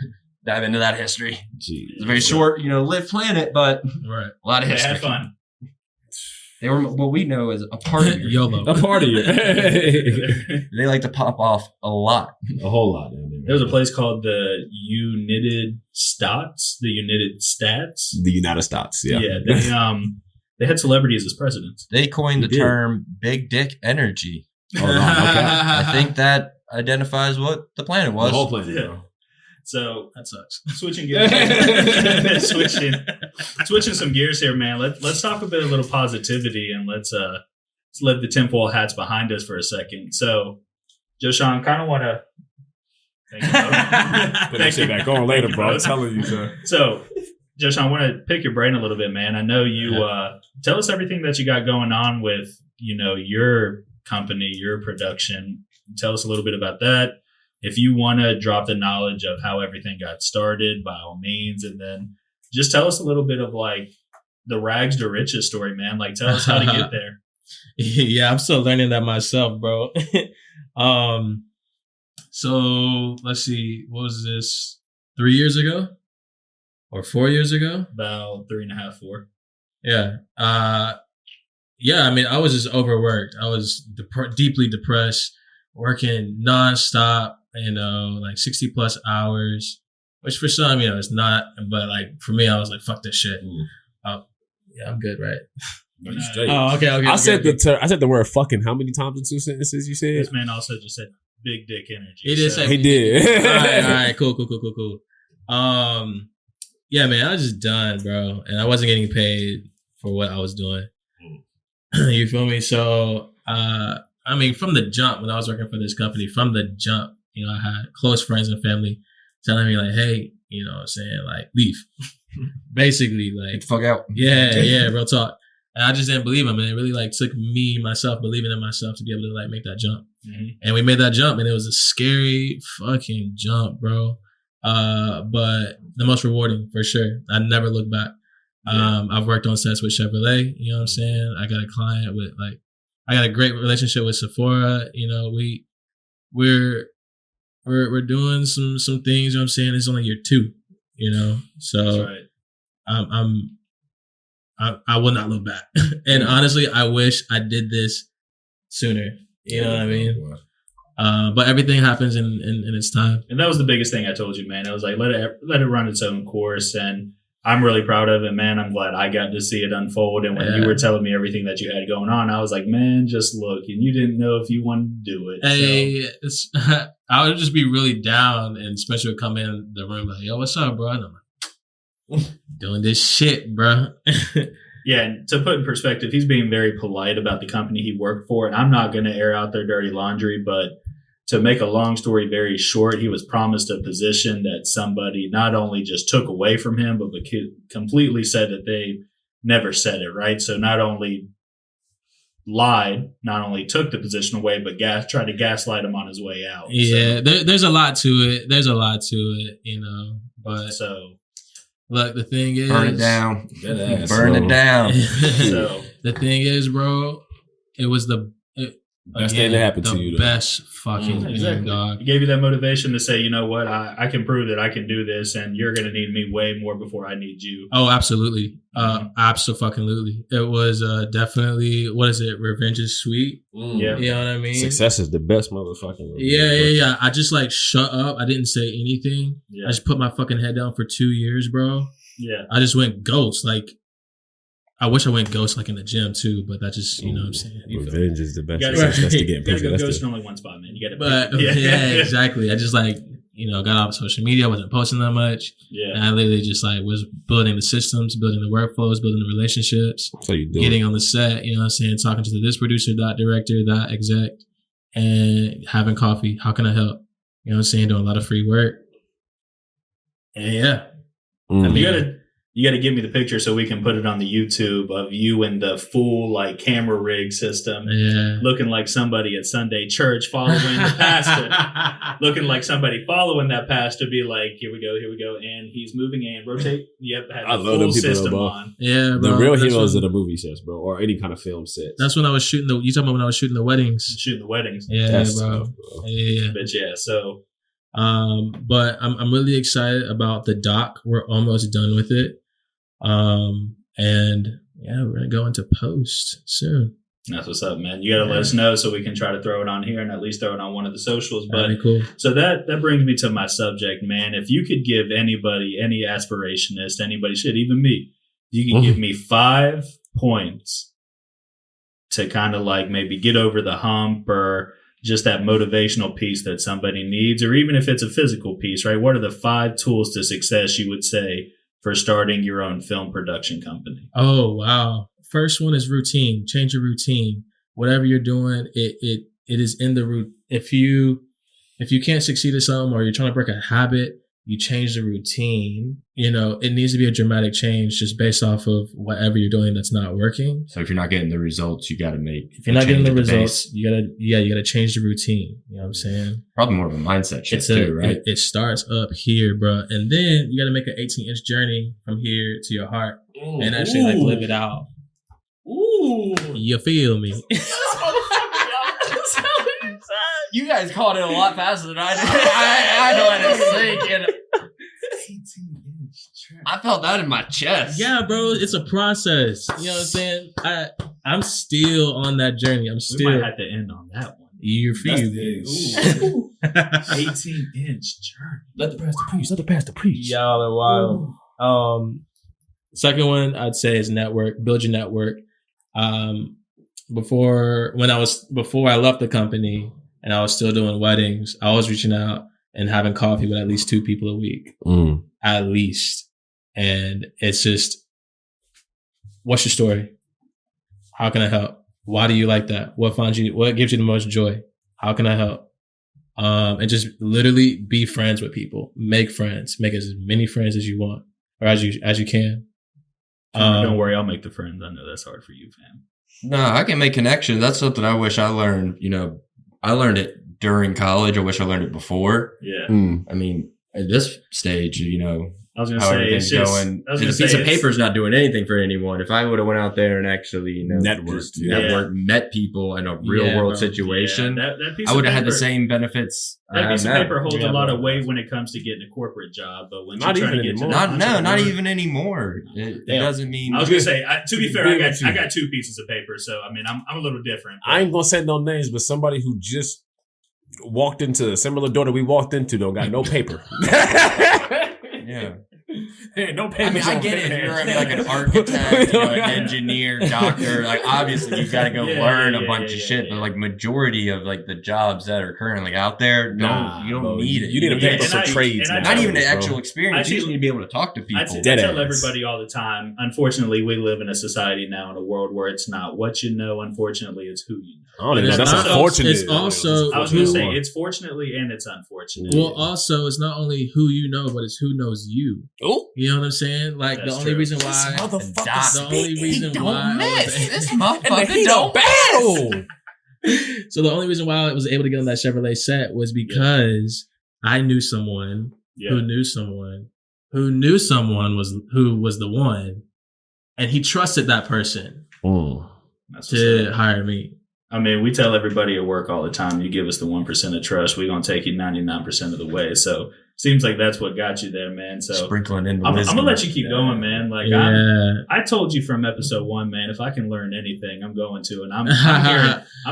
dive into that history. Jeez. It's a very short, lived planet, but Right. a lot of they history. had fun. They were what we know as a party. YOLO. A party. They like to pop off a lot. A whole lot down there. There was a place called the United States. The United Stats. The United States. Yeah. They had celebrities as presidents. They coined the They did. term "big dick energy." Oh, no, okay. I think that identifies what the planet The was. whole planet, Yeah. bro. So That sucks. switching gears, switching some gears here, man. Let's talk a little positivity, and let's let the tinfoil hats behind us for a second. So, Joshaun, kind of want to. Put that shit back on later, bro. I'm telling you, sir. So, Joshaun, I want to pick your brain a little bit, man. I know you tell us everything that you got going on with, your company, your production. Tell us a little bit about that. If you want to drop the knowledge of how everything got started, by all means, and then just tell us a little bit of like the rags to riches story, man. Like, tell us how to get there. Yeah, I'm still learning that myself, bro. So let's see, what was this? 3 years ago or 4 years ago? About 3.5, 4. Yeah. Yeah, I mean, I was just overworked. I was deeply depressed, working nonstop, like 60 plus hours, which for some, it's not, but like for me, I was like, fuck this shit. Yeah, I'm good, right? Oh, okay. I said the word fucking how many times in 2 sentences you said? This man also just said big dick energy. He did say he did. All right, cool. Yeah, man, I was just done, bro, and I wasn't getting paid for what I was doing. You feel me? So, I mean, from the jump, when I was working for this company, from the jump, I had close friends and family telling me like, hey, what I'm saying, like, leave. Basically, like, Get the fuck out. Yeah, real talk. And I just didn't believe him. And it really like took me, myself, believing in myself to be able to like make that jump. Mm-hmm. And we made that jump, and it was a scary fucking jump, bro. But the most rewarding for sure. I never look back. Yeah. I've worked on sets with Chevrolet, you know what I'm saying? I got a client with I got a great relationship with Sephora. We're doing some things, you know what I'm saying? It's only year 2, So that's right. I will not look back. And honestly, I wish I did this sooner. You know what I mean? But everything happens in its time. And that was the biggest thing I told you, man. I was like, let it run its own course. And I'm really proud of it, man. I'm glad I got to see it unfold. And when you were telling me everything that you had going on, I was like, man, just look. And you didn't know if you wanted to do it. Hey, so. I would just be really down, and especially would come in the room like, yo, what's up, bro? And I'm like, doing this shit, bro. Yeah, and to put in perspective, he's being very polite about the company he worked for, and I'm not going to air out their dirty laundry, but to make a long story very short, he was promised a position that somebody not only just took away from him, but completely said that they never said it, right? So not only lied, not only took the position away, but tried to gaslight him on his way out. Yeah, so, there's a lot to it. But so... Look, the thing is... Burn it down. Burn it down. So the thing is, bro, it was best thing that happened to you. The best fucking exactly. Dog. It gave you that motivation to say, you know what, I can prove that I can do this, and you're going to need me way more before I need you. Oh, absolutely. Absolutely. It was definitely, what is it? Revenge is sweet. Yeah. You know what I mean? Success is the best motherfucking. Yeah. I just like shut up. I didn't say anything. Yeah. I just put my fucking head down for 2 years, bro. Yeah. I just went ghost. Like, I wish I went ghost like in the gym too, but that just, you know what I'm saying? Revenge is the best. That's to get paid. You gotta go ghost in only one spot, man. You gotta. But yeah, exactly. I just like, got off social media, wasn't posting that much. Yeah. And I literally just like was building the systems, building the workflows, building the relationships. So you do getting on the set, you know what I'm saying? Talking to this producer, that director, that exec, and having coffee. How can I help? You know what I'm saying? Doing a lot of free work. And yeah. I mean, you gotta give me the picture so we can put it on the YouTube of you in the full like camera rig system, looking like somebody at Sunday church following the pastor, looking like somebody following that pastor. Be like, here we go, and he's moving and rotate. Yep, have the full system on. Yeah, bro. The real heroes of the movie sets, bro, or any kind of film sets. That's when I was shooting you talking about when I was shooting the weddings? Shooting the weddings. Yeah, that's bro. tough, bro. Yeah. But yeah, so. But I'm really excited about the doc. We're almost done with it. And yeah, we're gonna go into post soon. That's what's up, man. You gotta let us know so we can try to throw it on here and at least throw it on one of the socials. But that'd be cool. So that brings me to my subject, man. If you could give anybody, any aspirationist, anybody, shit, even me, you can give me 5 points to kind of like maybe get over the hump or just that motivational piece that somebody needs, or even if it's a physical piece, right? What are the 5 tools to success you would say for starting your own film production company? Oh, wow. First one is routine. Change your routine. Whatever you're doing, it is in the root. If you can't succeed at something or you're trying to break a habit, you change the routine, you know, it needs to be a dramatic change just based off of whatever you're doing that's not working. So if you're not getting the results, you got to make. If you're not getting the results, base. you gotta change the routine. You know what I'm saying? Probably more of a mindset shift too, right? It starts up here, bro, and then you got to make an 18-inch journey from here to your heart and actually like live it out. Ooh. You feel me? You guys caught it a lot faster than I did. I know how to sink in. 18-inch track. I felt that in my chest. Yeah, bro, it's a process. You know what I'm saying? I'm still on that journey. I'm We still. might have to end on that one. You feel me? 18-inch journey. Let the pastor preach. Y'all are wild. Second one I'd say is network. Build your network. Before I left the company and I was still doing weddings, I was reaching out and having coffee with at least 2 people a week, at least. And it's just, what's your story? How can I help? Why do you like that? What gives you the most joy? How can I help? And just literally be friends with people. Make friends. Make as many friends as you want or as you can. Don't worry, I'll make the friends. I know that's hard for you, fam. No, I can make connections. That's something I wish I learned. You know, I learned it during college. I wish I learned it before. Yeah. I mean, at this stage, you know, I was gonna how say everything's it's just. going. I was A gonna piece say of paper's not doing anything for anyone. If I would have went out there and actually, you know, Networked, met people in a real world bro. situation, that piece I would of have had the paper- same benefits. I That have piece of now. paper holds Yeah, a lot bro. of weight when it comes to getting a corporate job, but when Not you're trying to even get to anymore. the Not entrepreneur- even anymore. It Damn. doesn't mean. I was gonna say, to be fair, I Agree with you. got 2 pieces of paper, so I mean, I'm a little different. I ain't gonna say no names, but somebody who just walked into a similar door that we walked into don't got no paper. Yeah. Hey, no I paper. mean, I get it. If you're like an architect, you know, an engineer, doctor, like obviously you got to go learn a bunch of shit. But like majority of like the jobs that are currently out there, you don't bro. need it. You need a Yeah, paper and for I- trades. and I now, Not even an bro. actual experience. I You just see- need to be able to talk to people. I Dead tell ass. everybody all the time, unfortunately, we live in a society now in a world where it's not what you know, unfortunately, it's who you know. I don't even know. It's That's not- unfortunate. it's also- I was going to say, Unfortunate. it's fortunately and it's unfortunate. Well, also, it's not only who you know, but it's who knows you. Oh, You know what I'm saying? Like That's the only true. reason why. The only reason why I was- This and the motherfucker heat don't of battle. So the only reason why I was able to get on that Chevrolet set was because I knew someone Yeah. who knew someone who knew someone who was the one, and he trusted that person That's what's to up. hire me. I mean, we tell everybody at work all the time, you give us the 1% of trust, we're going to take you 99% of the way. So seems like that's what got you there, man. So sprinkling in the I'm wisdom. going to let you keep going, man. Like Yeah. I told you from episode 1, man, if I can learn anything, I'm going to. And I'm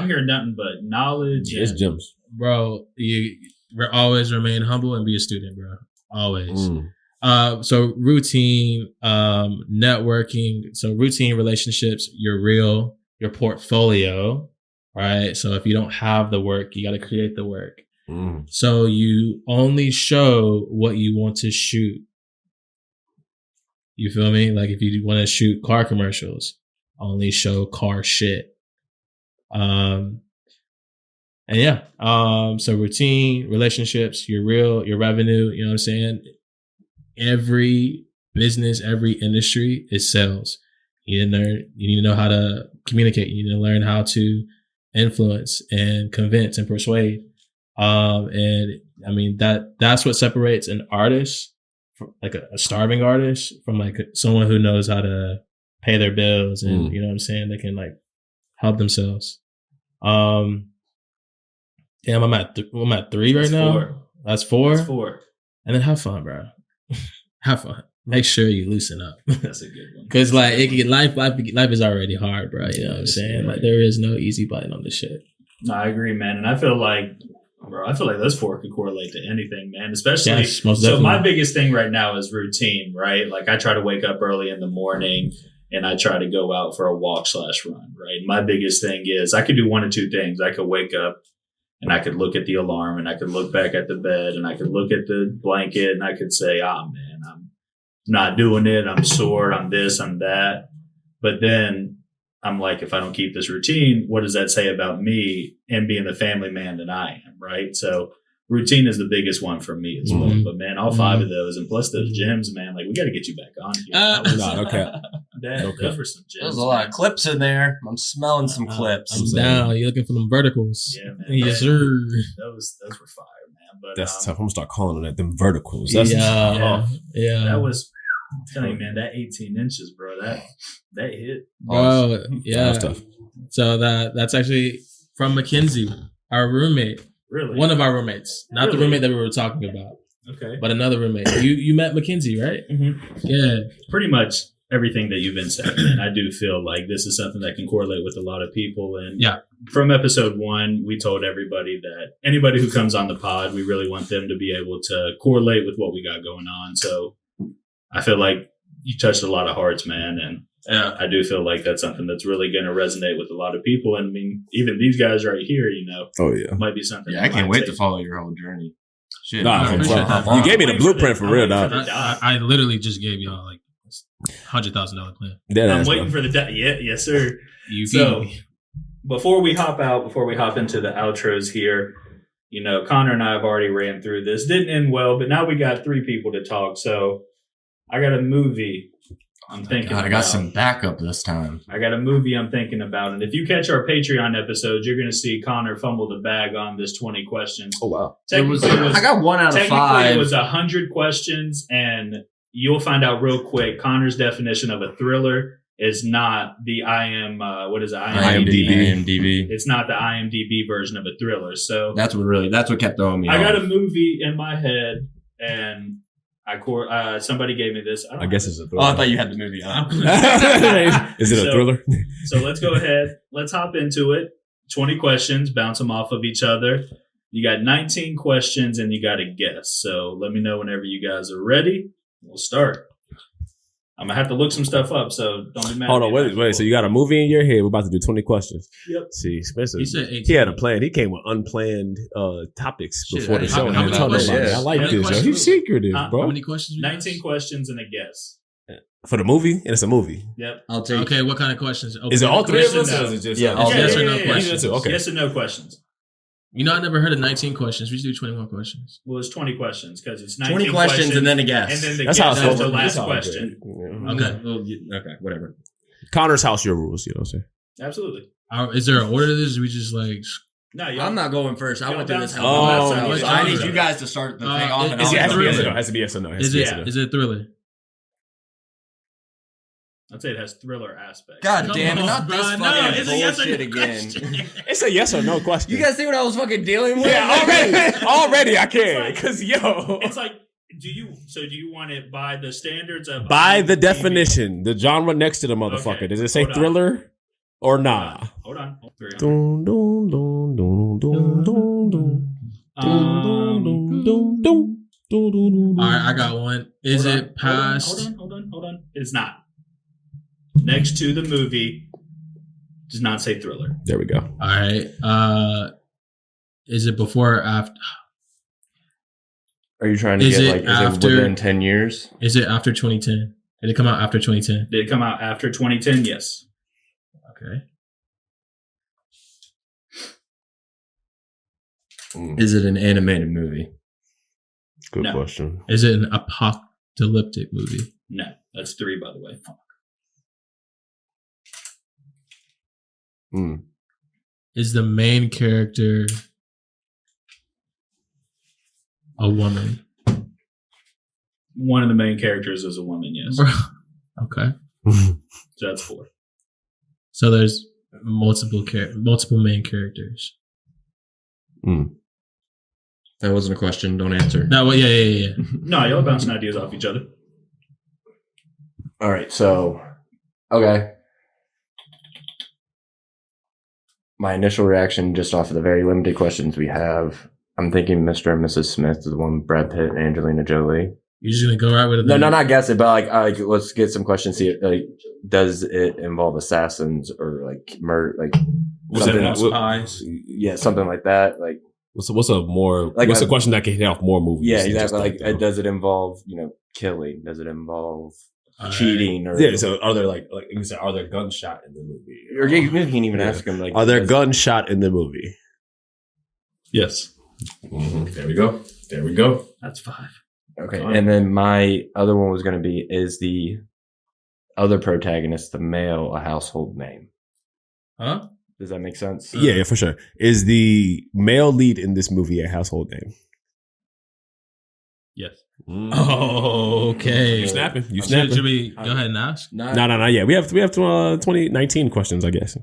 hearing nothing but knowledge. It's and- gems. Bro, you always remain humble and be a student, bro. Always. So routine, networking, so routine relationships, your portfolio, right? So if you don't have the work, you got to create the work. So you only show what you want to shoot. You feel me? Like if you want to shoot car commercials, only show car shit. And yeah, so routine, relationships, your revenue, you know what I'm saying? Every business, every industry is sales. You need to know how to communicate. You need to learn how to influence and convince and persuade. And I mean, that's what separates an artist, from like a starving artist, from like someone who knows how to pay their bills and you know what I'm saying? They can like help themselves. Damn, I'm at 3 right now. 4. That's 4. That's 4. And then have fun, bro. Have fun. Make sure you loosen up. That's a good one. Cause like it can get life is already hard, bro. You know what I'm saying? Like there is no easy button on this shit. No, I agree, man. And I feel like those 4 could correlate to anything, man. Especially, Yes, most so definitely. my biggest thing right now is routine, right? Like I try to wake up early in the morning and I try to go out for a walk/run, right? My biggest thing is I could do one or two things. I could wake up and I could look at the alarm and I could look back at the bed and I could look at the blanket and I could say, man, I'm not doing it. I'm sore. I'm this, I'm that. But then I'm like, if I don't keep this routine, what does that say about me and being the family man that I am, right? So routine is the biggest one for me as well. Mhm. But man, all 5 of those, and plus those gyms, man, like we got to get you back on here. No, okay. Those were some gyms. There's a lot man. of clips in there. I'm smelling some clips. I'm down. You're looking for them verticals. Yeah, man. Yes, sir. Those were fire, man. But That's tough. I'm gonna start calling it them verticals. That's Yeah. that was. I'm telling you, man, that 18 inches, bro. That hit. Bro, yeah. That's tough. So that's actually from Mackenzie, our roommate. Really? One of our roommates. Not the Really? roommate that we were talking about, Okay. but another roommate. You met Mackenzie, right? Mm-hmm. Yeah. Pretty much everything that you've been saying, man. I do feel like this is something that can correlate with a lot of people. And Yeah. from episode 1, we told everybody that anybody who comes on the pod, we really want them to be able to correlate with what we got going on. So I feel like you touched a lot of hearts, man. And I do feel like that's something that's really going to resonate with a lot of people. And I mean, even these guys right here, Oh yeah. might be something. Yeah, that I can't might wait to take- follow your whole journey. Shit. Nah, I for appreciate sure. that. You gave me the I'm waiting blueprint for I'm real, waiting dog. for the doc. I literally just gave y'all like $100,000 plan. I'm waiting for the yeah, yes, sir. You So- feed me. Before we hop into the outros here, you know, Connor and I have already ran through this. Didn't end well, but now we got 3 people to talk. So I got a movie I'm thinking God, I about. got some backup this time. I got a movie I'm thinking about. And if you catch our Patreon episodes, you're going to see Connor fumble the bag on this 20 questions. Oh wow. Technically, I got 1 out of technically 5. it was 100 questions, and you'll find out real quick. Connor's definition of a thriller is not the IMDb. It's not the IMDb version of a thriller. So That's what kept throwing me I off. got a movie in my head, and somebody gave me this. I guess it's a Oh, thriller. I thought you had the movie on. Is it a So- thriller? So let's go ahead. Let's hop into it. 20 questions, bounce them off of each other. You got 19 questions, and you got to guess. So let me know whenever you guys are ready. We'll start. I'm gonna have to look some stuff up, so don't be mad. Hold at on, me. wait. So you got a movie in your head? We're about to do 20 questions. Yep. See, Spencer, He said 18. he had a plan. He came with unplanned topics Shit, before the I show. didn't He know told that. nobody. Yeah. I like How many this. Yo. questions? He's secretive, How bro. many questions? we got? 19 questions and a guess. For the movie, and it's a movie. Yep. I'll take Okay, what kind of questions? Is it all 3 of Yes us? and Or no. is it just Yeah, all yes or no yeah. questions? Okay. Yes and no questions. You know, I never heard of 19 questions. We should do 21 questions. Well, it's 20 questions because it's 19 20 questions and then a guess. and then the That's guess how it's is the supposed to last be. question. Yeah. Okay. Okay, whatever. Connor's house, your rules. You know what I'm saying? Absolutely. Is there an order to this? Or we just like. No, you I'm not going first. I Y'all went through this. bounce- Oh, hell. okay. So I need you guys to start the thing off. And Is I'll it Has to be go yes or through no. Has to be yes or no. Has Is to be it yes or no. is it a thriller? I'd say it has thriller aspects. God Come damn it! on, Not this bro. No, fucking it's a yes or no bullshit again. question. It's a yes or no question. You guys see what I was fucking dealing with? Yeah, already I can. like- Because, yo. It's like, do you want it by the standards of By the IMDb? definition, the genre next to the motherfucker. Okay, Does it say hold on. thriller or nah? Hold on. Three on. Dun, dun, dun, dun, dun, dun, dun. Dun, dun, dun, dun, dun, dun. All right, I got one. Is Hold it on, past? Hold on. It's not. Next to the movie does not say thriller. There we go. All right. Is it before or after? Are you trying to Is get it like is after- it within 10 years? Is it after 2010? Did it come out after 2010? Did it come out after 2010? Yes. Okay. Is it an animated movie? Good No. question. Is it an apocalyptic movie? No. That's 3, by the way. Mm. Is the main character a woman? One of the main characters is a woman, yes. Okay. So that's 4. So there's multiple main characters. Mm. That wasn't a question. Don't answer. No, well, yeah. No, y'all bouncing ideas off each other. All right, so okay. My initial reaction, just off of the very limited questions we have, I'm thinking Mr. and Mrs. Smith is the one with Brad Pitt and Angelina Jolie. You're just gonna go right with it. No, not guess it, but like let's get some questions here. Like, does it involve assassins or like murder? Like Was something, it- Spies. yeah, something like that. Like What's a Like question that can hit off more movies? yeah, than just exactly. Like, that, though? does it involve killing? Does it involve All right. cheating? Or Yeah. So are there like you said, are there gunshot in the movie? or you can even Yeah. ask him like, Are there does- gunshot in the movie? Yes. There we go. There we go. That's 5. Okay, and then my other one was going to be, is the other protagonist, the male, a household name? Huh? Does that make sense? Yeah, for sure. Is the male lead in this movie a household name? Yes. Oh, okay. You snapping? You Should snapping? we go ahead and ask? No. Yeah, we have 2019 questions, I guess.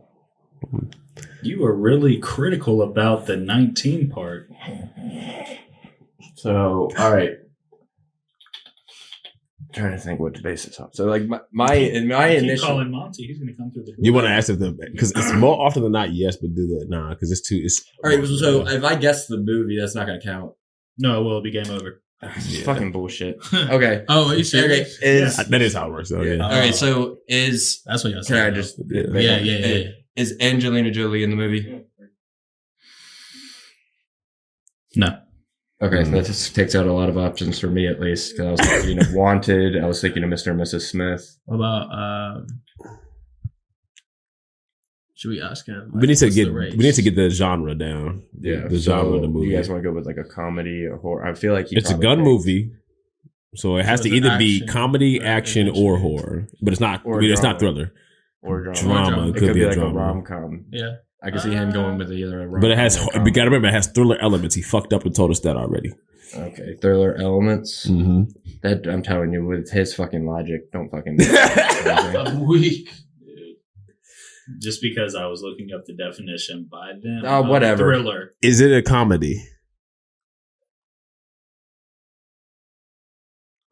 You were really critical about the 19 part. So, all right. I'm trying to think what to base this off. So, like my Keep initial. calling Monty. He's going to come through the door. You want to ask if them because it's more often than not yes, but do the nah because it's too. It's All right. So if I guess the movie, that's not going to count. No, it will be game over. It's fucking bullshit. Okay. Oh, are you serious? Okay. Is that is how it works. So yeah. all right. So is That's what y'all can I said. just Yeah. Is Angelina Jolie in the movie? No. Okay, so that just takes out a lot of options for me, at least. Because I was thinking of Wanted. I was thinking of Mr. and Mrs. Smith. What about should we ask him? We need to what's get the race? the genre down. Yeah, the genre of the movie. You guys want to go with like a comedy or horror? I feel like It's a gun movie, so it has So to it's either an be action, comedy, or action, adventure. or horror. But it's not. Or It's not drama. thriller. or drama. Drama. It It could be a like drama. a rom com. Yeah. I can see him going with either a rom. But it has. We got to remember, it has thriller elements. He fucked up and told us that already. Okay, thriller elements. Mm-hmm. That I'm telling you, with his fucking logic, don't fucking. I'm weak. Just because I was looking up the definition by them. Oh, whatever. Thriller. Is it a comedy?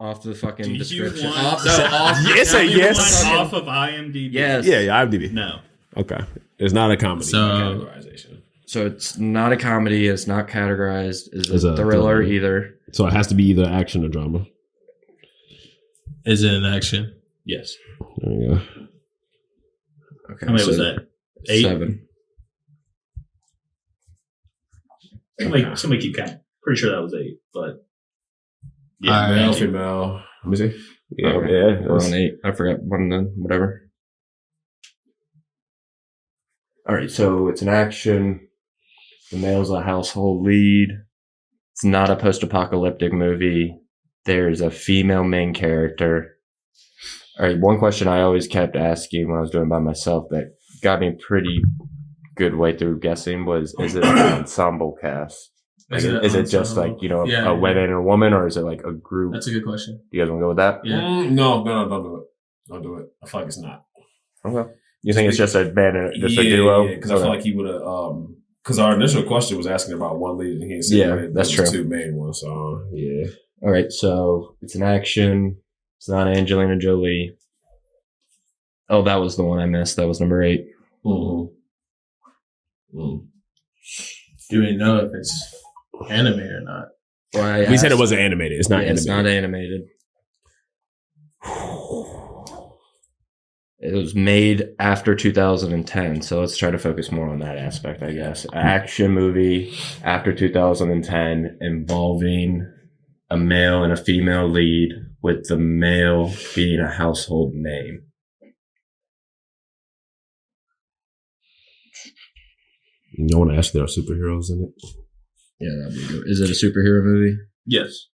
Off the fucking Do you description. want- Off, No, off, Yes, tell a me yes. what Off of IMDb. Yes. Yeah, IMDb. No. Okay, it's not a comedy. So- categorization. So it's not a comedy. It's not categorized as It's a a thriller thriller. either. So it has to be either action or drama. Is it an action? Yes. There you go. Okay, How many was that? 8? 7. Somebody keep counting. Pretty sure that was 8, but All right. Female. Let me see. Yeah, Okay. yeah. We're on 8. I forgot one then. Whatever. All right, so it's an action. The male's a household lead. It's not a post-apocalyptic movie. There's a female main character. All right, one question I always kept asking when I was doing it by myself that got me pretty good way through guessing was, is it an ensemble cast? Is it just like, Yeah, a woman and a woman, or is it like a group? That's a good question. You guys want to go with that? Yeah. No, don't do it. Don't do it. I feel like it's not. Okay. You think it's just a band, a Yeah, duo? because I feel like he would have. Because our initial question was asking about one lead, and he said Yeah, that's true. 2 main ones. So yeah. All right, so it's an action. It's not Angelina Jolie. Oh, that was the one I missed. That was number 8. Mm-hmm. Mm. Do we know if it's anime or not? Well, We said it wasn't animated. It's not animated. It's not animated. It was made after 2010, so let's try to focus more on that aspect, I guess. Action movie after 2010 involving a male and a female lead, with the male being a household name. You want to ask if there are superheroes in it? Yeah, that'd be good. Is it a superhero movie? yes.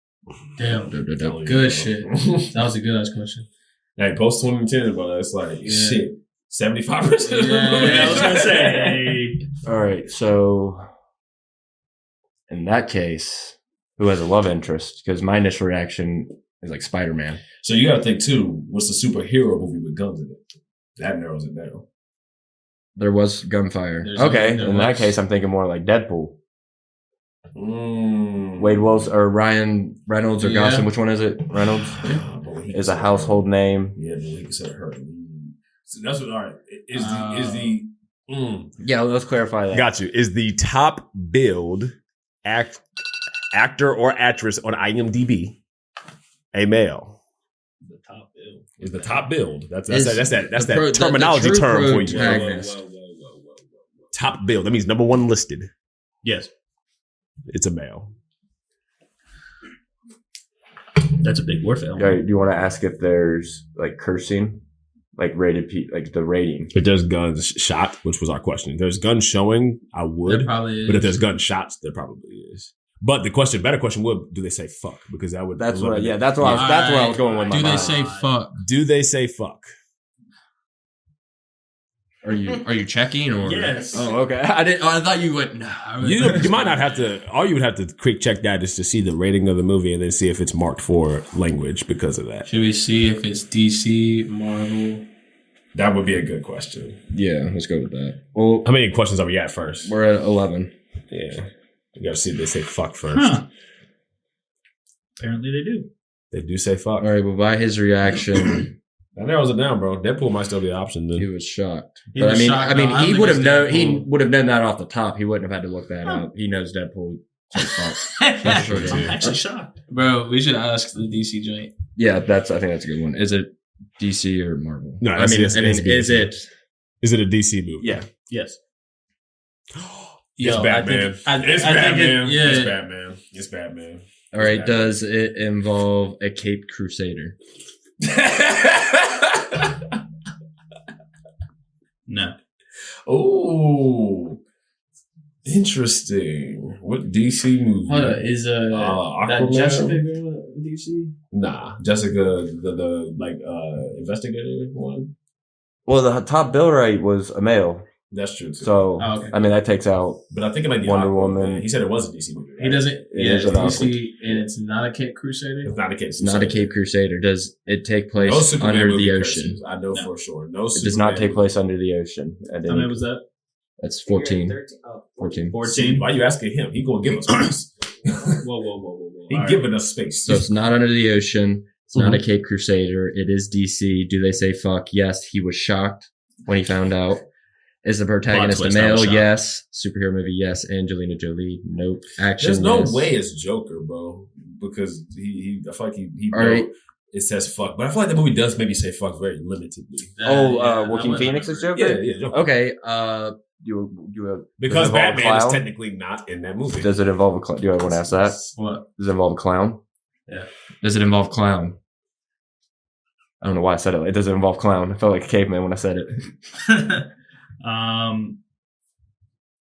Damn. Dope. Good shit. That was a good ass question. Hey, post 2010, but it's like Yeah. shit. 75%. Yeah, I was gonna say. All right, so in that case, who has a love interest? Because my initial reaction is like Spider-Man. So you got to think too. What's the superhero movie with guns in it? That narrows it down. There was gunfire. There's Okay, there in that was. case, I'm thinking more like Deadpool. Mm. Wade Wilson or Ryan Reynolds or Yeah. Gosling. Which one is it? Reynolds is a household name. Yeah, but he said her. So that's what. All right. Is the Yeah, let's clarify that. Got you. Is the top billed actor or actress on IMDb a male? The top bill. Is the top billed? That's Is that terminology the term for you. protagonist. Whoa. Top billed. That means number 1 listed. Yes. It's a male. That's a big war film. Yeah, do you want to ask if there's like cursing, like rated P, like the rating? If there's guns shot, which was our question. If there's guns showing, I There would. probably is. But if there's gunshots, there probably is. But the better question would, do they say fuck? Because that would. That's where I was going with my Do they mind. say fuck? Do they say fuck? Are you checking or? Yes. Oh, okay. I thought you would. No. You might not have to. All you would have to quick check that is to see the rating of the movie and then see if it's marked for language because of that. Should we see if it's DC, Marvel? That would be a good question. Yeah, let's go with that. Well, How many questions are we at first? we're at 11. Yeah. You gotta see if they say fuck first. Huh. Apparently they do. They do say fuck. All right, well, by his reaction, That narrows it down, bro. Deadpool might still be an option then. he was shocked. He But was I shocked, mean, though. I he think would have it's known. He Deadpool. would have known that off the top. He wouldn't have had to look that up. He knows Deadpool says fuck. That's for sure. I'm actually shocked. Bro, we should ask the DC joint. Yeah, I think that's a good one. Is it DC or Marvel? No, I mean, is it? Is it a DC movie? Yeah. Yes. It's Batman. It's Batman. It's Batman. It's Batman. All right. Does it involve a Caped Crusader? No. Oh, interesting. What DC movie? Hold on, is that Aquaman? Jessica girl DC? Nah, Jessica, the investigator one. Well, the top bill rate was a male, That's true too. so Oh, okay. I mean that takes out. but I think it might be Wonder Aquaman. Woman. He said it was a DC movie. Right? He doesn't. Yeah, is it's an DC, and it's not a Cape Crusader. It's not a case. It's not a Caped Crusader. Does it take place No Superman under movie the curses. ocean? I know for sure. No. It does not take place under the ocean. How many was that? That's 14. 14. 14. Why are you asking him? He gonna give us space. Whoa. He All right. giving us space. So it's not under the ocean. It's not a Cape Crusader. It is DC. Do they say fuck? Yes. He was shocked when he found out. Is the protagonist a Plot twist, I male? was shocked. Yes. Superhero movie? Yes. Angelina Jolie? Nope. Action? There's no yes. way it's Joker, bro, because he I feel like he All right. it says fuck, but I feel like the movie does maybe say fuck very limitedly. Joaquin Phoenix is Joker? Yeah, Joker. Okay. Because does it involve a Batman is clown? technically not in that movie. Does it involve a clown? Do I want to ask that? What? Does it involve a clown? Yeah. Does it involve clown? I don't know why I said it. It doesn't involve clown. I felt like a caveman when I said it.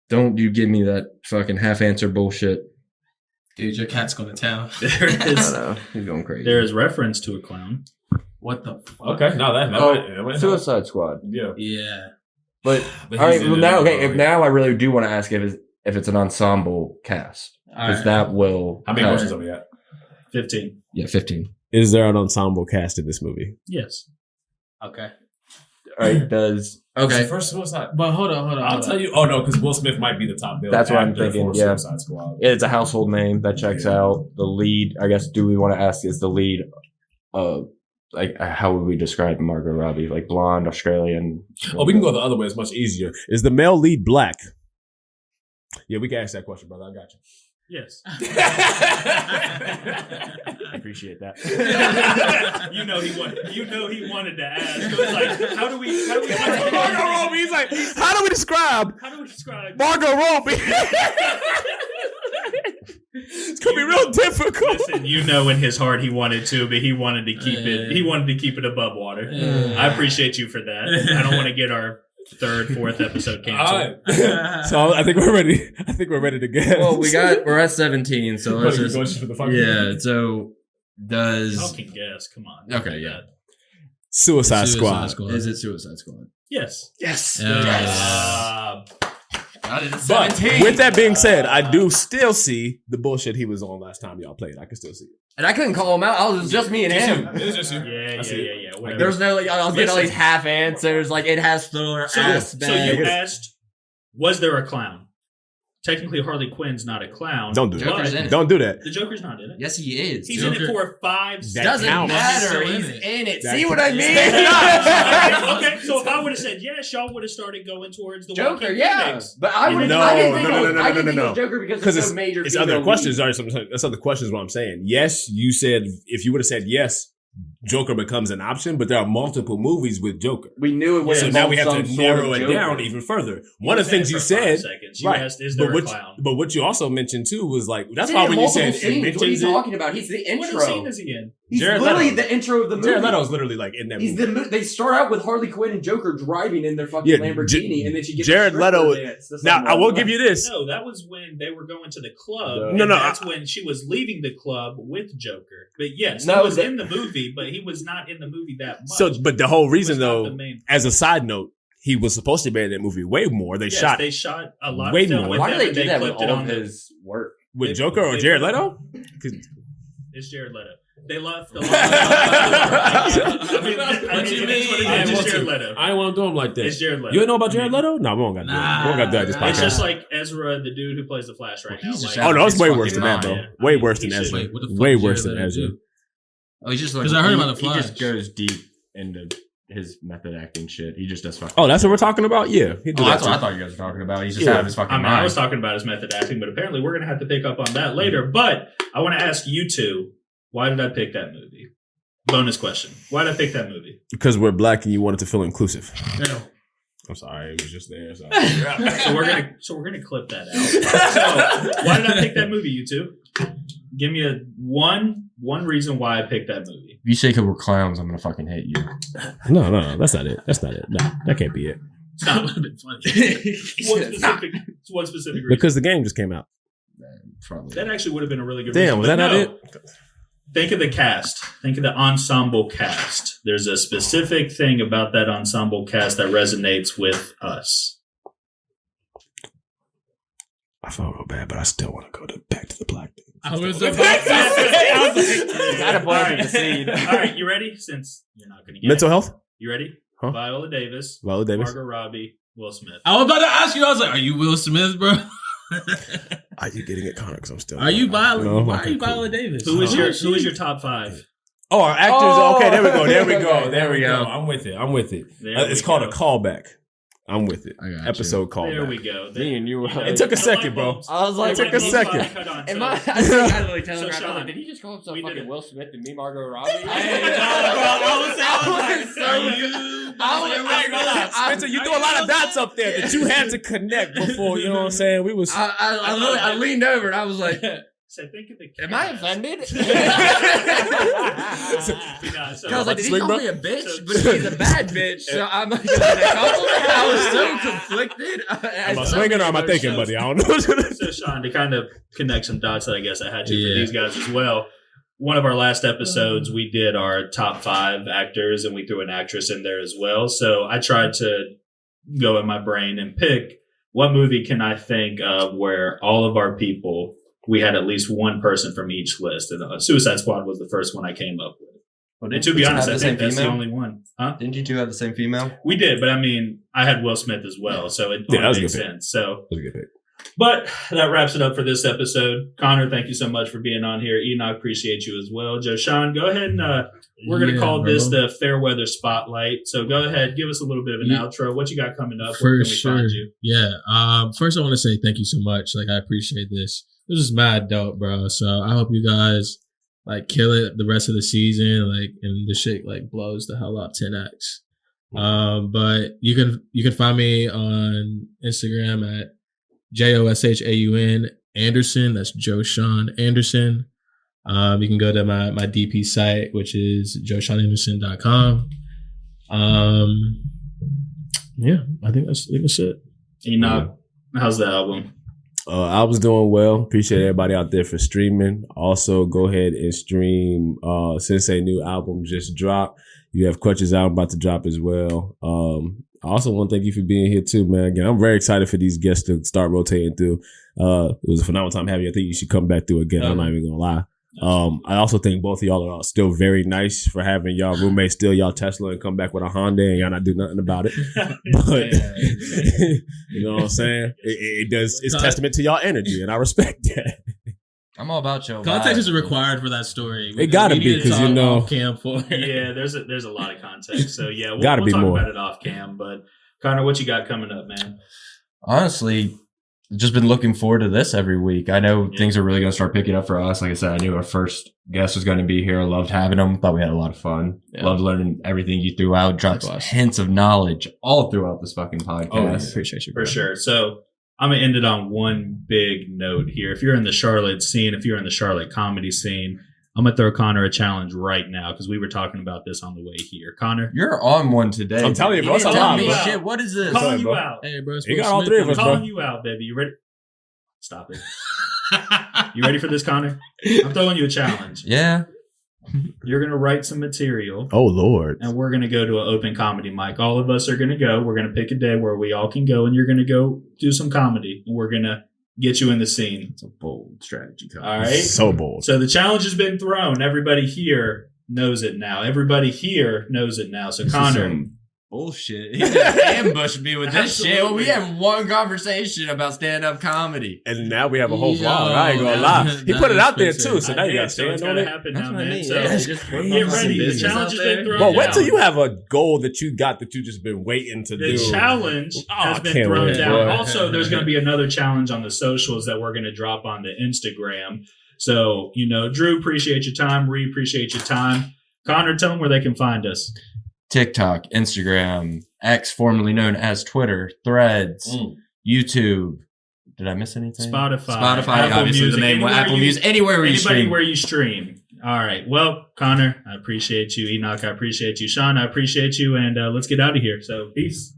Don't you give me that fucking half-answer bullshit. Dude, your cat's going to town. There I is don't know. He's going crazy. there is reference to a clown. What the fuck? Okay, no, that might help. Suicide Squad. Yeah. Yeah. But But all right, he's in well it now, as okay. well, If now I really do want to ask if it's an ensemble cast, All because right. that will. How many questions are we at? 15. Yeah, 15. Is there an ensemble cast in this movie? Yes. Okay. All right. Does okay? First Suicide. But hold on. I'll tell you. Oh no, because Will Smith might be the top bill. That's what I'm actor thinking, for yeah. Suicide Squad. It's a household name that checks out. The lead, I guess. Do we want to ask? Is the lead? Like how would we describe Margot Robbie? Like blonde, Australian. Oh, we can go the other way. It's much easier. Is the male lead black? Yeah, we can ask that question, brother. I got you. Yes. I appreciate that. You know he wanted to ask. It was like, how do we Margot Robbie. He's like, how do we describe Margot Robbie? It's gonna be real difficult. Listen, you know in his heart he wanted to, but he wanted to keep it. He wanted to keep it above water. I appreciate you for that. I don't want to get our third, fourth episode canceled. So I think we're ready. I think we're ready to guess. Well, we're at 17, so let's just yeah. So does Y'all can guess. Come on. Okay, yeah. Suicide Squad. Is it Suicide Squad? Yes. Yes. But with that being said, I do still see the bullshit he was on last time y'all played. I can still see it. And I couldn't call him out. It was just me and him. It was just you. Yeah. Whatever. There's no like I was getting all these half answers. Like it has thriller aspects. So you asked, was there a clown? Technically, Harley Quinn's not a clown. Don't do Joker's in that. it. Don't do that. The Joker's not in it. Yes, he is. He's in it for 5 That seconds. Doesn't counts. matter. He's He's still in it. That See what I counts. mean? Okay, so if I would have said yes, y'all would have started going towards the Joker, Joaquin yeah. Phoenix. But I would. No, I didn't think no, it was, no, I didn't no, think no, it was Joker because Because it's so major. it's female other lead. questions. That's other questions. What I'm saying. Yes, you said if you would have said yes, Joker becomes an option. But there are multiple movies with Joker. We knew it was. So now we have to narrow it down even further. One of the things you said, You right? asked, is there a clown? But what you also mentioned too was like that's He's why in when you multiple said scenes. it What are you mentions it. talking about? He's the What intro. scene is he in? He's Jared literally Leto. the intro of the movie. Jared Leto's literally like in that He's movie. they start out with Harley Quinn and Joker driving in their fucking Lamborghini, and then she gets Jared a stripper Leto- dance. That's Now, like, I will give you this. No, that was when they were going to the club. No, and no, that's when she was leaving the club with Joker. But yes, he No, was that- in the movie, but he was not in the movie that much. So, but the whole He was reason, not though, the main- as a side note, he was supposed to be in that movie way more. They shot They shot a lot way of film more. with Why him, do they and do that with clipped it all on of the- his work? with Joker or Jared Leto. 'Cause- It's Jared Leto. They left a lot. What you mean? It's just Jared Leto. I ain't want to do him like that. It's Jared Leto. You don't know about Jared Leto? No, we don't got to do it. We don't got to do it at this Nah. podcast. It's just like Ezra, the dude who plays the Flash right now. He's just Like, Oh no, it's His way fucking worse than that, bro. mind. Way I mean, worse he than should- Ezra. Wait, what the fuck Way did worse Jared than Leto Ezra. do? Oh, he's just like 'Cause I heard about the He just Flash. goes deep into his method acting shit. He just does fucking. Oh, that's what we're talking about. Yeah, he did Oh, that that's what I too. thought you guys were talking about. He's just Yeah. out of his fucking I mean, mind. I was talking about his method acting, but apparently we're going to have to pick up on that later. But I want to ask you two, why did I pick that movie? Bonus question. Why did I pick that movie? Because we're black and you wanted to feel inclusive. No. I'm sorry, it was just there. So. So we're gonna clip that out. So why did I pick that movie, you two? Give me one reason why I picked that movie. If you say because we're clowns, I'm gonna fucking hate you. No, that's not it. That's not it. No, that can't be it. Stop. One specific reason. Because the game just came out. Probably. That actually would have been a really good Damn, reason. was but that not no. it? Think of the cast. Think of the ensemble cast. There's a specific thing about that ensemble cast that resonates with us. I felt real bad, but I still want to go back to the black thing. I was Gotta plant the seed. All right, you ready? Since you're not going to get Mental it. health? You ready? Huh? Viola Davis, Viola Davis. Margot Robbie, Will Smith. I was about to ask you. I was like, "Are you Will Smith, bro? Are you getting it, Connor? Because I'm still. Are you Viola? No, Why okay, are you cool. Viola Davis? Who is your top five? Oh, our actors. Oh, okay, there we go. There we okay, go. There we go. go. I'm with it. I'm with it. There It's we called go. a callback. I'm with it. I got you. Episode callback. There we go. Me and you. It took a second, bro. I was like, It took a second. Am I? I So, think I literally telling her, I was Sean, like, did he just call himself we did fucking it. Will Smith and me, Margot Robbie? Spencer, you threw a lot of dots up there that you had to connect before. You know what I'm saying? We was. I leaned over and I was like, So think of the cast. am I offended? Nah, so- I was like, did he Swing, call bro? me a bitch? So- But he's a bad bitch. So I'm like, is that a compliment? I was so conflicted. Am I swinging or am I thinking, buddy? I don't know. So Sean, to kind of connect some dots that I guess I had to for these guys as well. One of our last episodes, we did our top 5 actors and we threw an actress in there as well. So I tried to go in my brain and pick what movie can I think of where all of our people, we had at least one person from each list. And Suicide Squad was the first one I came up with. Well, And to be honest, I have think the that's same the female? only one. Huh? Didn't you two have the same female? We did, but I mean, I had Will Smith as well, so it Yeah, that was a makes good pick. sense. So, That's a good pick. but that wraps it up for this episode. Connor, thank you so much for being on here. Enoch, appreciate you as well. Joshaun, go ahead and we're going to call this the Fairweather Spotlight. So go ahead, give us a little bit of an outro. What you got coming up? Where For can we sure. find you? Yeah. First, I want to say thank you so much. Like, I appreciate this. This is mad dope, bro. So I hope you guys like kill it the rest of the season. Like, and the shit like blows the hell up 10x. But you can find me on Instagram at Joshaun Anderson. That's Joshaun Anderson. You can go to my DP site, which is JoshaunAnderson.com. Yeah, I think that's it. Enoch, how's the album? I was doing well. Appreciate everybody out there for streaming. Also, go ahead and stream Sensei new album just dropped. You have Crutch's album about to drop as well. I also want to thank you for being here too, man. Again, I'm very excited for these guests to start rotating through. It was a phenomenal time having you. I think you should come back through again. I'm not even gonna lie. I also think both of y'all are still very nice for having y'all roommates steal y'all Tesla and come back with a Honda and y'all not do nothing about it. But you know what I'm saying? It's testament to y'all energy, and I respect that. I'm all about your Context vibe. is required for that story. It gotta We be, need to 'cause you talk know- off cam for it. Yeah, there's a lot of context. So yeah, we'll Gotta be talk more. about it off cam. But Connor, what you got coming up, man? Honestly, just been looking forward to this every week. I know Yeah. things are really going to start picking up for us. Like I said, I knew our first guest was going to be here. I loved having him. Thought we had a lot of fun. Yeah. Loved learning everything you threw out. Dropped Likewise. hints of knowledge all throughout this fucking podcast. Oh, yeah. Appreciate you, bro. For sure. So I'm going to end it on one big note here. If you're in the Charlotte scene, if you're in the Charlotte comedy scene, I I'm gonna throw Connor a challenge right now because we were talking about this on the way here. Connor, You're on one today. I'm telling you, bro. It's a didn't tell lot, me bro. shit. What is this? calling bro. you out. Hey, bro. it's You Will got all Smith three of in us, it. bro. Calling you out, baby. You ready? Stop it. You ready for this, Connor? I'm throwing you a challenge. Yeah. You're gonna write some material. Oh Lord. And we're going to go to an open comedy mic. All of us are going to go. We're going to pick a day where we all can go, and you're going to go do some comedy. And we're going to get you in the scene. It's a bold strategy. All right? So bold. So the challenge has been thrown. Everybody here knows it now. Everybody here knows it now. So, Connor. Bullshit. He just ambushed me with this shit. Well, we Absolutely. had one conversation about stand-up comedy. And now we have a whole Yo, vlog. I ain't gonna that- lie. He that put it is out there crazy. too. So now you I got did, to so it's stand on going to it. happen That's now, what I man. mean. So Yeah, That's just crazy. get ready. The business challenge out has there. been thrown Well, wait down. till you have a goal that you got that you just been waiting to The do. challenge Oh, has I been can't thrown wait, down. boy. Also, there's going to be another challenge on the socials that we're going to drop on the Instagram. So, Drew, appreciate your time. Ree, appreciate your time. Connor, tell them where they can find us. TikTok, Instagram, X, formerly known as Twitter, Threads, YouTube. Did I miss anything? Spotify, Spotify, obviously Music, the name. anywhere Apple you- Music, anywhere where you Anybody stream. where you stream. All right. Well, Connor, I appreciate you. Enoch, I appreciate you. Sean, I appreciate you. And let's get out of here. So, peace.